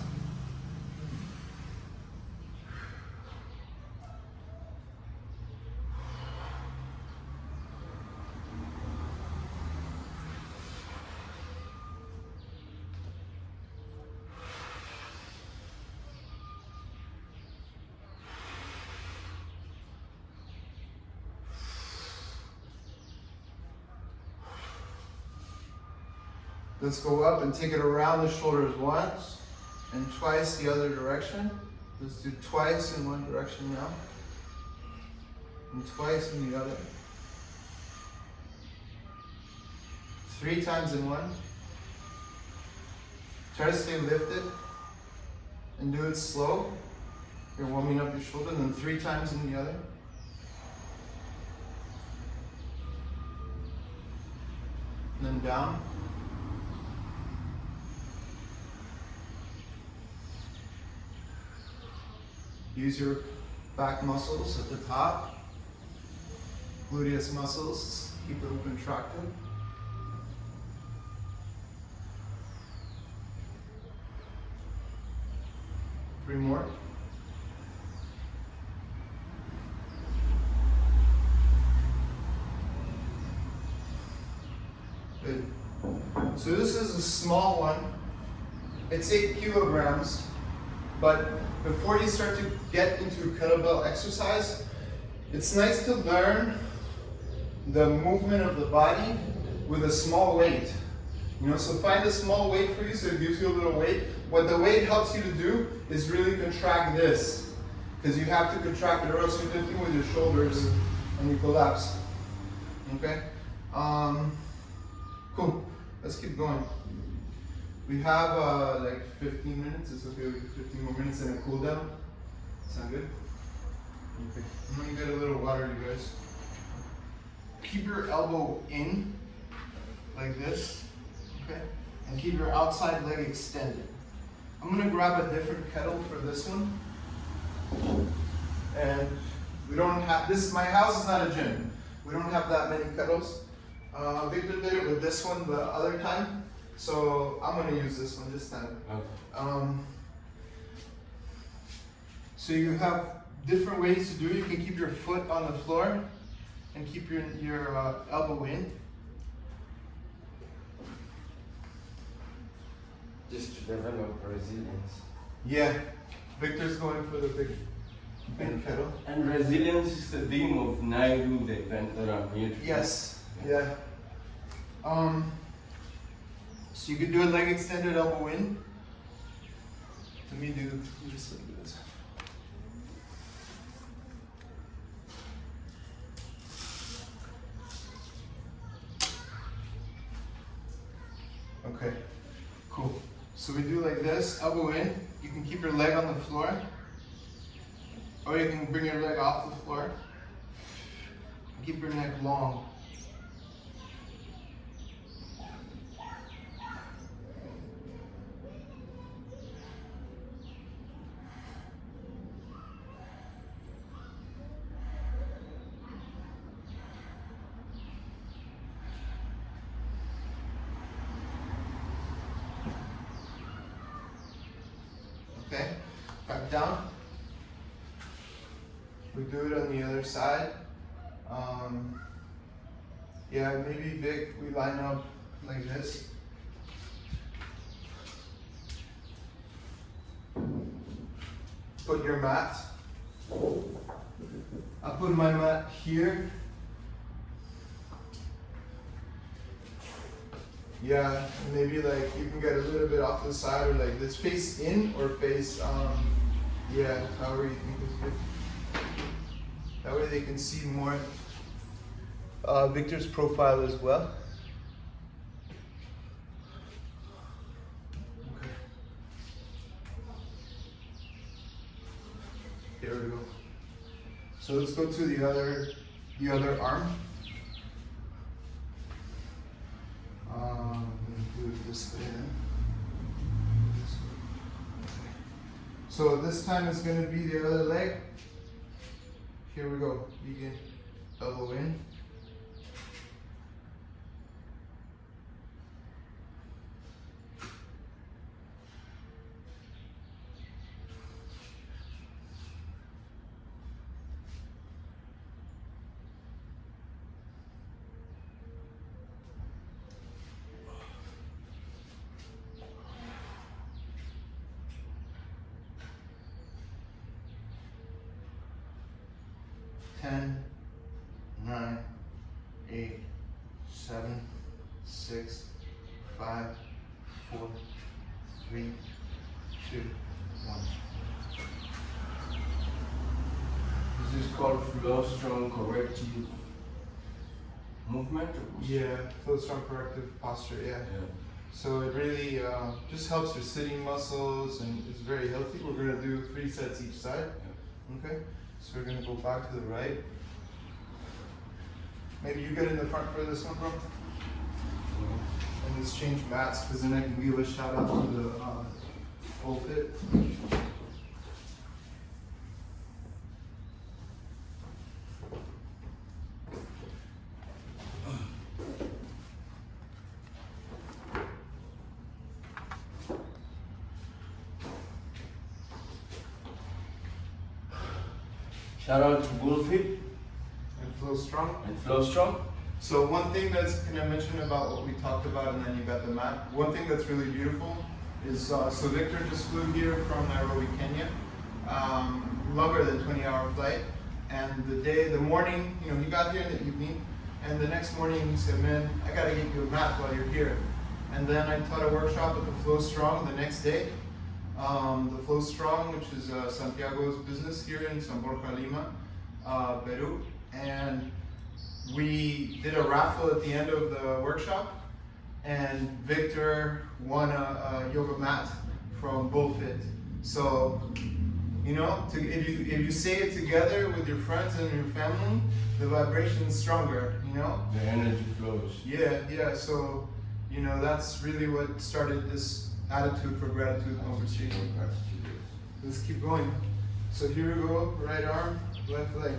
Let's go up and take it around the shoulders once and twice the other direction. Let's do twice in one direction now and twice in the other. 3 times in one. Try to stay lifted and do it slow. You're warming up your shoulder, and then 3 times in the other. And then down. Use your back muscles at the top, gluteus muscles, keep them contracted. Three more. Good. So this is a small one. It's 8 kilograms, but before you start to get into kettlebell exercise, it's nice to learn the movement of the body with a small weight. You know, so find a small weight for you so it gives you a little weight. What the weight helps you to do is really contract this, because you have to contract it or else you're lifting with your shoulders and you collapse. Okay? Cool. Let's keep going. We have like 15 minutes. It's okay, we do 15 more minutes and a cool down. Sound good? Okay. I'm gonna get a little water, you guys. Keep your elbow in, like this, okay? And keep your outside leg extended. I'm gonna grab a different kettle for this one. And we don't have, my house is not a gym. We don't have that many kettles. Victor did it with this one the other time. So I'm gonna use this one this time. Okay. So you have different ways to do it. You can keep your foot on the floor and keep your elbow in. Just to develop resilience. Yeah, Victor's going for the big kettle. And resilience is the theme of Naidu, the event that I'm here to. Yes, yeah. So you could do a leg extended, elbow in. Let me do just like this. Okay, cool. So we do like this, elbow in. You can keep your leg on the floor, or you can bring your leg off the floor. Keep your neck long. Okay, back down. We do it on the other side. Yeah, maybe Vic, we line up like this. Put your mat. I'll put my mat here. Yeah, maybe like you can get a little bit off the side or like this, face in or face, yeah, however you think is good. That way they can see more Victor's profile as well. Okay. Here we go. So let's go to the other arm. Do it this way then. Okay. So this time it's going to be the other leg. Here we go. Begin. Elbow in. Ten, 9, 8, 7, 6, 5, 4, 3, 2, 1. This is called flow strong corrective movement. Yeah, flow strong corrective posture. Yeah. So it really just helps your sitting muscles and it's very healthy. We're gonna do 3 sets each side. Okay. So we're gonna go back to the right. Maybe you get in the front for this one, bro. And let's change mats because then I can give a shout out to the whole fit. Shout out to Bullfit And flow strong. and Flow Strong. So one thing that's, can I mention about what we talked about and then you got the mat? One thing that's really beautiful is, so Victor just flew here from Nairobi, Kenya. Longer than 20-hour flight. And the morning, you know, he got here in the evening. And the next morning he said, man, I gotta get you a mat while you're here. And then I taught a workshop at the Flow Strong the next day. The Flow Strong, which is Santiago's business here in San Borja, Lima, Peru. And we did a raffle at the end of the workshop, and Victor won a yoga mat from Bullfit. So, you know, if you say it together with your friends and your family, the vibration is stronger, you know? The energy flows. Yeah, so, you know, that's really what started this attitude for gratitude conversation. Let's keep going. So here we go, right arm, left leg.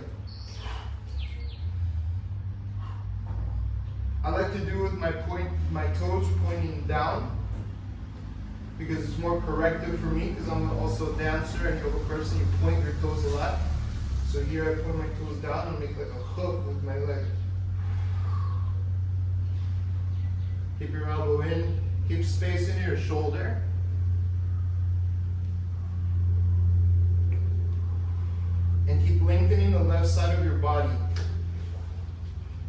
I like to do with my toes pointing down because it's more corrective for me because I'm also a dancer and yoga person. You point your toes a lot. So here I put my toes down and make like a hook with my leg. Keep your elbow in, keep space in your shoulder. And keep lengthening the left side of your body.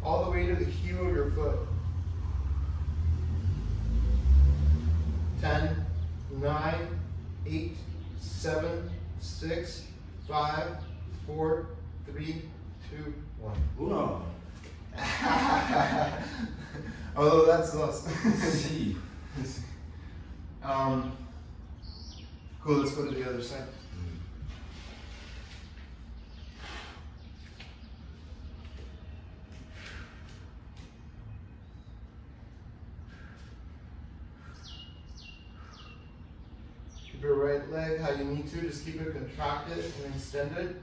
All the way to the heel of your foot. 10, 9, 8, 7, 6, 5, 4, 3, 2, 1. Uno. Although that's us. See. Cool, let's go to the other side. Your right leg how you need to, just keep it contracted and extended.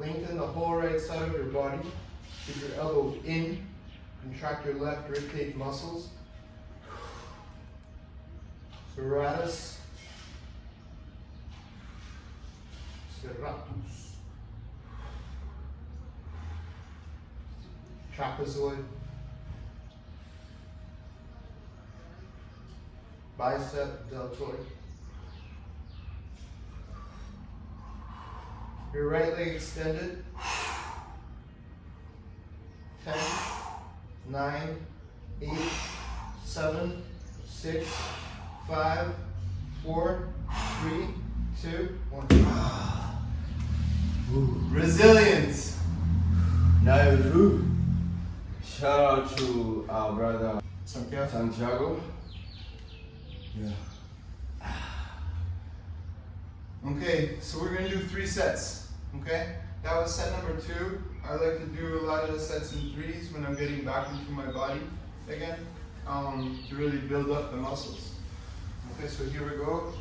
Lengthen the whole right side of your body. Keep your elbow in, contract your left rib cage muscles. Serratus. Serratus. Trapezoid. bicep deltoid. Your right leg extended. 10, 9, 8, 7, 6, 5, 4, 3, 2, 1. Resilience. Nice. Shout out to our brother Santiago. Yeah. Okay, so we're gonna do 3 sets. Okay, that was set number 2. I like to do a lot of the sets in 3s when I'm getting back into my body again, to really build up the muscles. Okay, so here we go.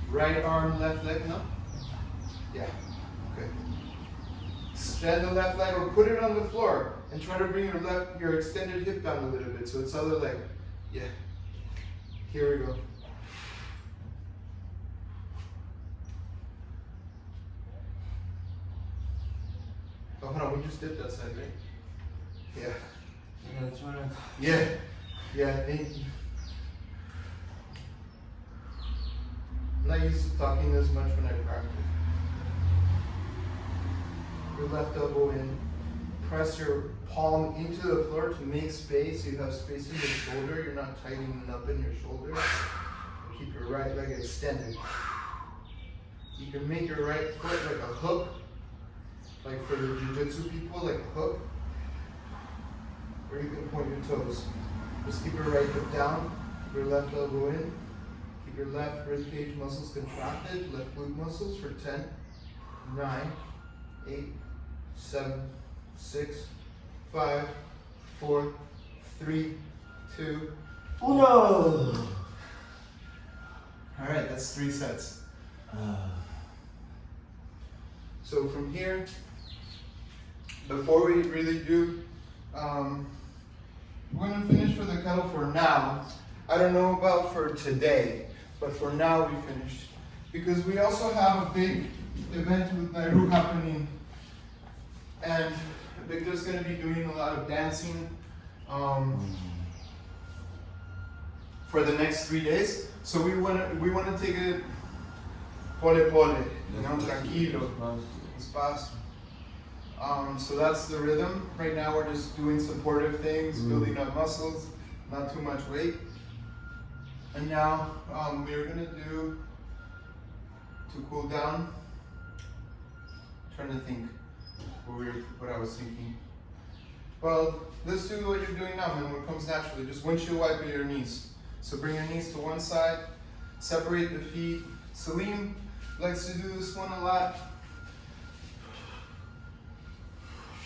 Right arm, left leg, no? Yeah, okay. Extend the left leg or put it on the floor and try to bring your extended hip down a little bit so it's other leg. Yeah. Here we go. Oh, hold on, we just did that side, right? Yeah. Yeah, that's right. Yeah. Yeah, thank you. I'm not used to talking this much when I practice. Your left elbow in. Press your palm into the floor to make space. So you have space in your shoulder. You're not tightening up in your shoulder. Keep your right leg extended. You can make your right foot like a hook. Like for the jiu-jitsu people, like a hook. Or you can point your toes. Just keep your right hip down, keep your left elbow in, keep your left rib cage muscles contracted, left glute muscles for 10, 9, 8, 7, 6, 5, 4, 3, 2, 1. Alright, that's 3 sets. So from here, before we really do, we're gonna finish for the kettle for now. I don't know about for today, but for now we finished. Because we also have a big event with Nairu happening. And Victor's gonna be doing a lot of dancing for the next 3 days. So we wanna take it pole, you know, tranquilo, despacio. So that's the rhythm. Right now we're just doing supportive things, building up muscles, not too much weight. And now we're gonna do, to cool down, trying to think what I was thinking. Well, let's do what you're doing now, man, what comes naturally. Just windshield wipe at your knees. So bring your knees to one side, separate the feet. Salim likes to do this one a lot.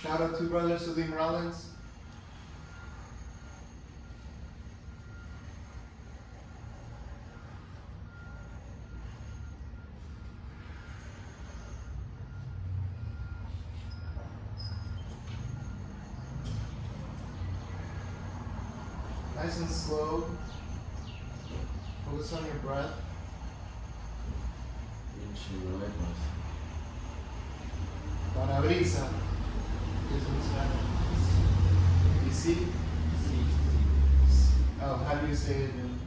Shout out to brother Salim Rollins. Nice and slow. Focus on your breath. Para brisa. You see? Oh, how do you say it in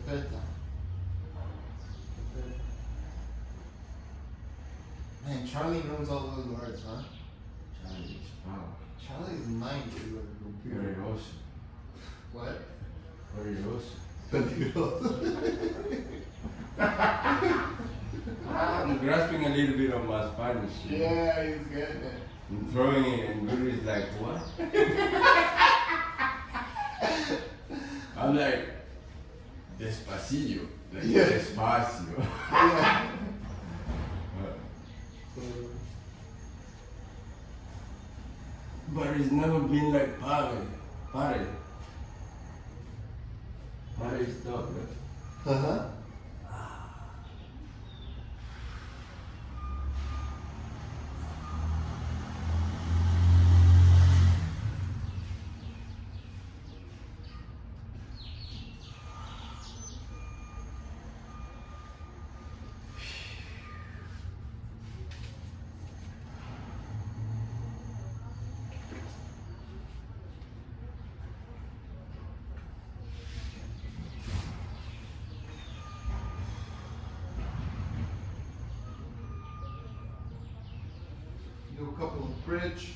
Repeta. Man, Charlie knows all those words, huh? Charlie's 90 with a computer. What? I'm grasping a little bit of my Spanish. Yeah, he's getting it. I'm throwing it and Rudy's like, what? I'm like, despacillo. Like, Yeah. despacio. Yeah. But it's never been like pare. Pare is dog, right? Uh-huh. Do a couple of bridge.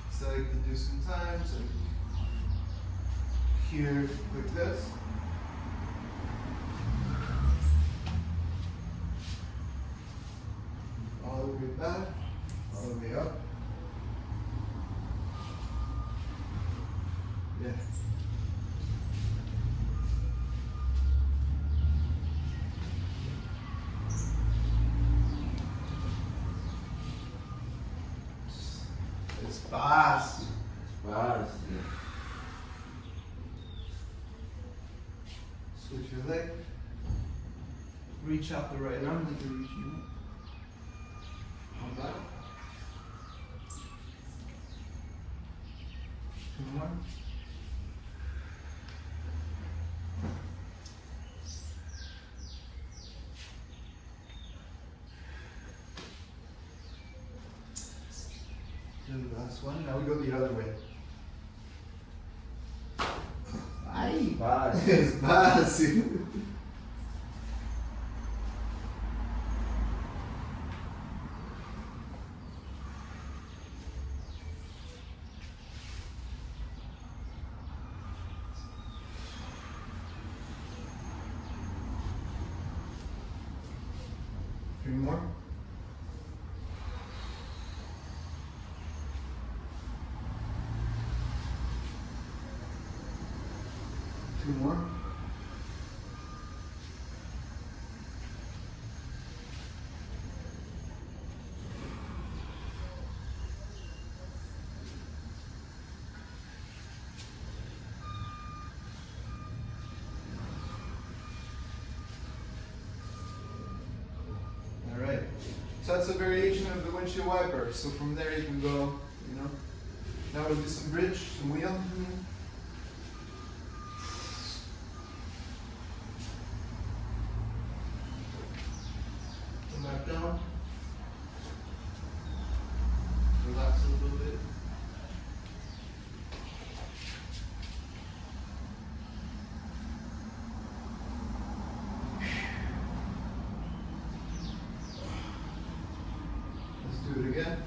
So I can do sometimes and here like this. All the way back, all the way up. Yeah. It's fast. Fast. Switch your leg. Reach out the right arm like you're reaching up. Hold that. Two more. Do the last one. Now we go the other way. Ay, Fast. es fácil. Three more. Two more. All right. So that's a variation of the windshield wiper. So from there you can go, you know. Now we'll do some bridge, some wheel. Come back down. Relax a little bit. Let's do it again.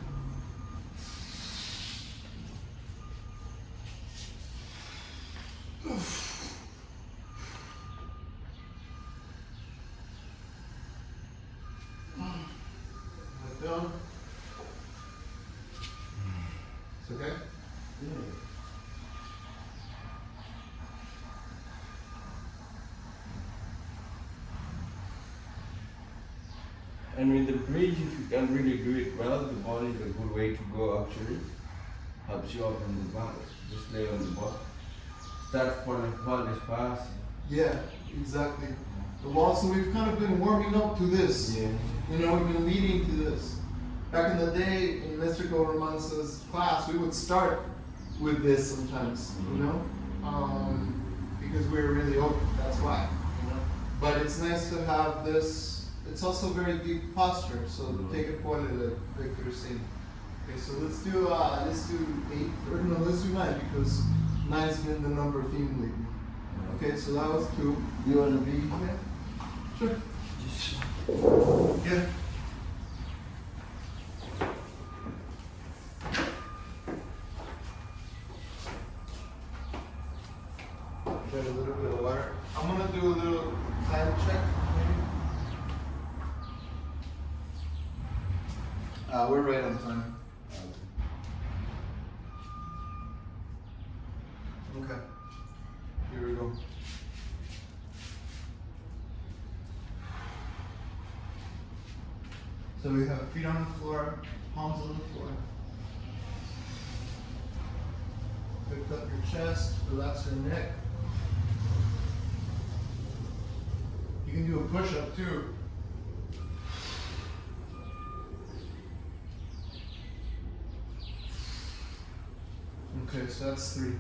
Let go. It's okay? And with the bridge, if you can really do it well, the ball is a good way to go actually. Helps you up in the back. Just lay on the ball. Start for the ball is fast. Yeah, exactly. The wall, so we've kind of been warming up to this. Yeah. You know, we've been leading to this. Back in the day, in Mr. Romanza's class, we would start with this sometimes, you know? Because we were really open, that's why, you know? But it's nice to have this, it's also very deep posture, so take a point at it, Victor saying. Okay, so let's do 8, or no, let's do 9, because 9's been the number theme lately. Okay, so that was 2. You want to be? Okay, sure. Just Yeah. Get a little bit of water. I'm gonna do a little time check, maybe. We're right on time. Okay. Here we go. So we have feet on the floor, palms on the floor. Lift up your chest, relax your neck. You can do a push-up too. Okay, so that's 3.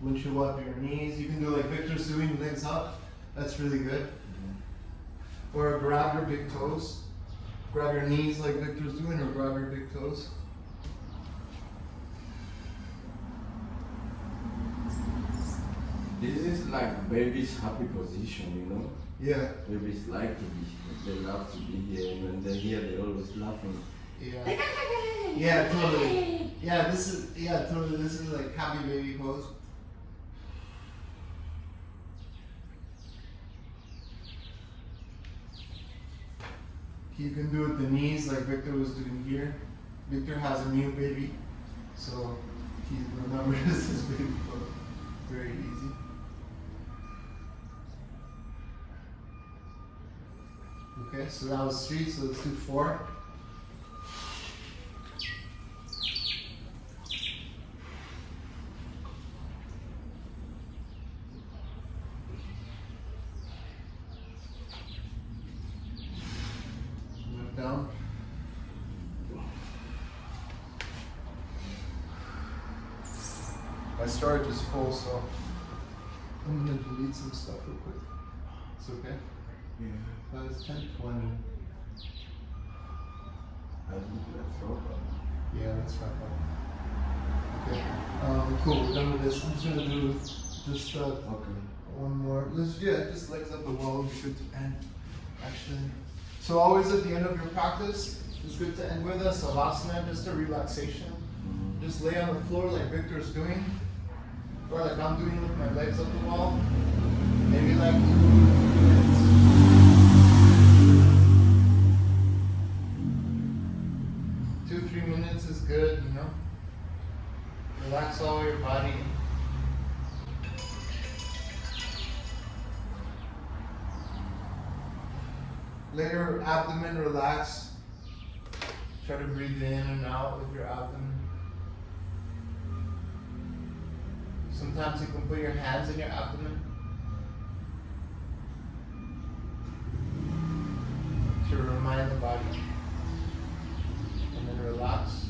Windshield wipe your knees. You can do like Victor's doing, legs up. That's really good. Or grab your big toes. Grab your knees like Victor's doing, or grab your big toes. This is like baby's happy position, you know? Yeah. Babies like to be here. They love to be here, and when they're here, they're always laughing. Yeah. Yeah, totally. Yeah, totally. This is like happy baby pose. You can do it with the knees like Victor was doing here. Victor has a new baby, so he remembers his baby pose. Very easy. Okay, so that was 3, so let's do 4. Move down. My storage is full, so I'm gonna delete some stuff real quick. It's okay? Yeah. That is 10:20. I think that's all. Yeah, that's wrap up. Okay. Cool. We're done with this. I'm just gonna do just Okay. one more. Just legs up the wall. It'd be good to end. Actually. So always at the end of your practice, it's good to end with a savasana, just a relaxation. Just lay on the floor like Victor's doing, or like I'm doing with my legs up the wall. Maybe like 2 minutes. 2-3 minutes is good, you know. Relax all your body. Let your abdomen relax. Try to breathe in and out with your abdomen. Sometimes you can put your hands in your abdomen to remind the body. And then relax.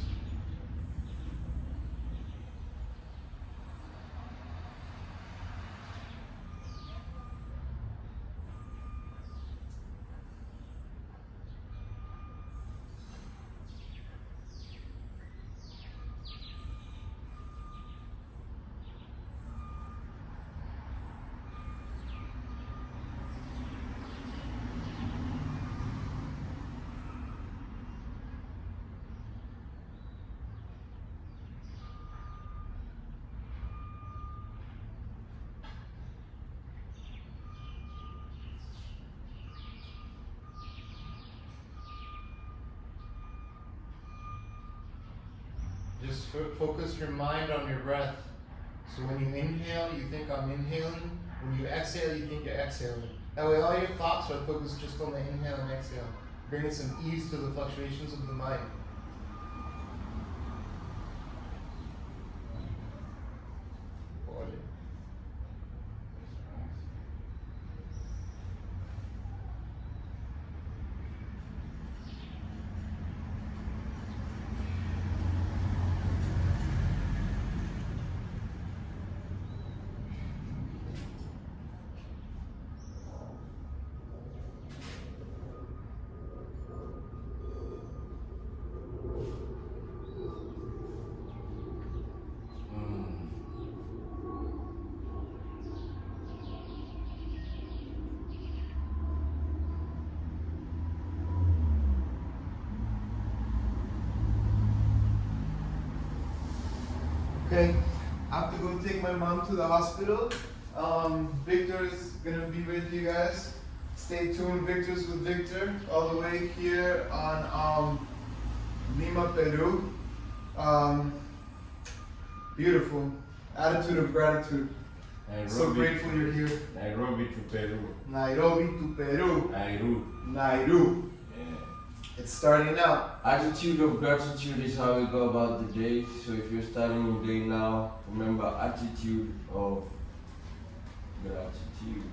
Just focus your mind on your breath. So when you inhale, you think I'm inhaling. When you exhale, you think you're exhaling. That way all your thoughts are focused just on the inhale and exhale. Bringing some ease to the fluctuations of the mind. Okay, I have to go take my mom to the hospital. Victor's gonna be with you guys. Stay tuned, Victor's with Victor, all the way here on Lima, Peru. Beautiful. Attitude of gratitude. Nairobi, So grateful you're here. Nairobi to Peru. Nairobi to Peru. Nairobi. Yeah. It's starting now. Attitude of gratitude is how we go about the day. So if you're starting your day now, remember attitude of gratitude.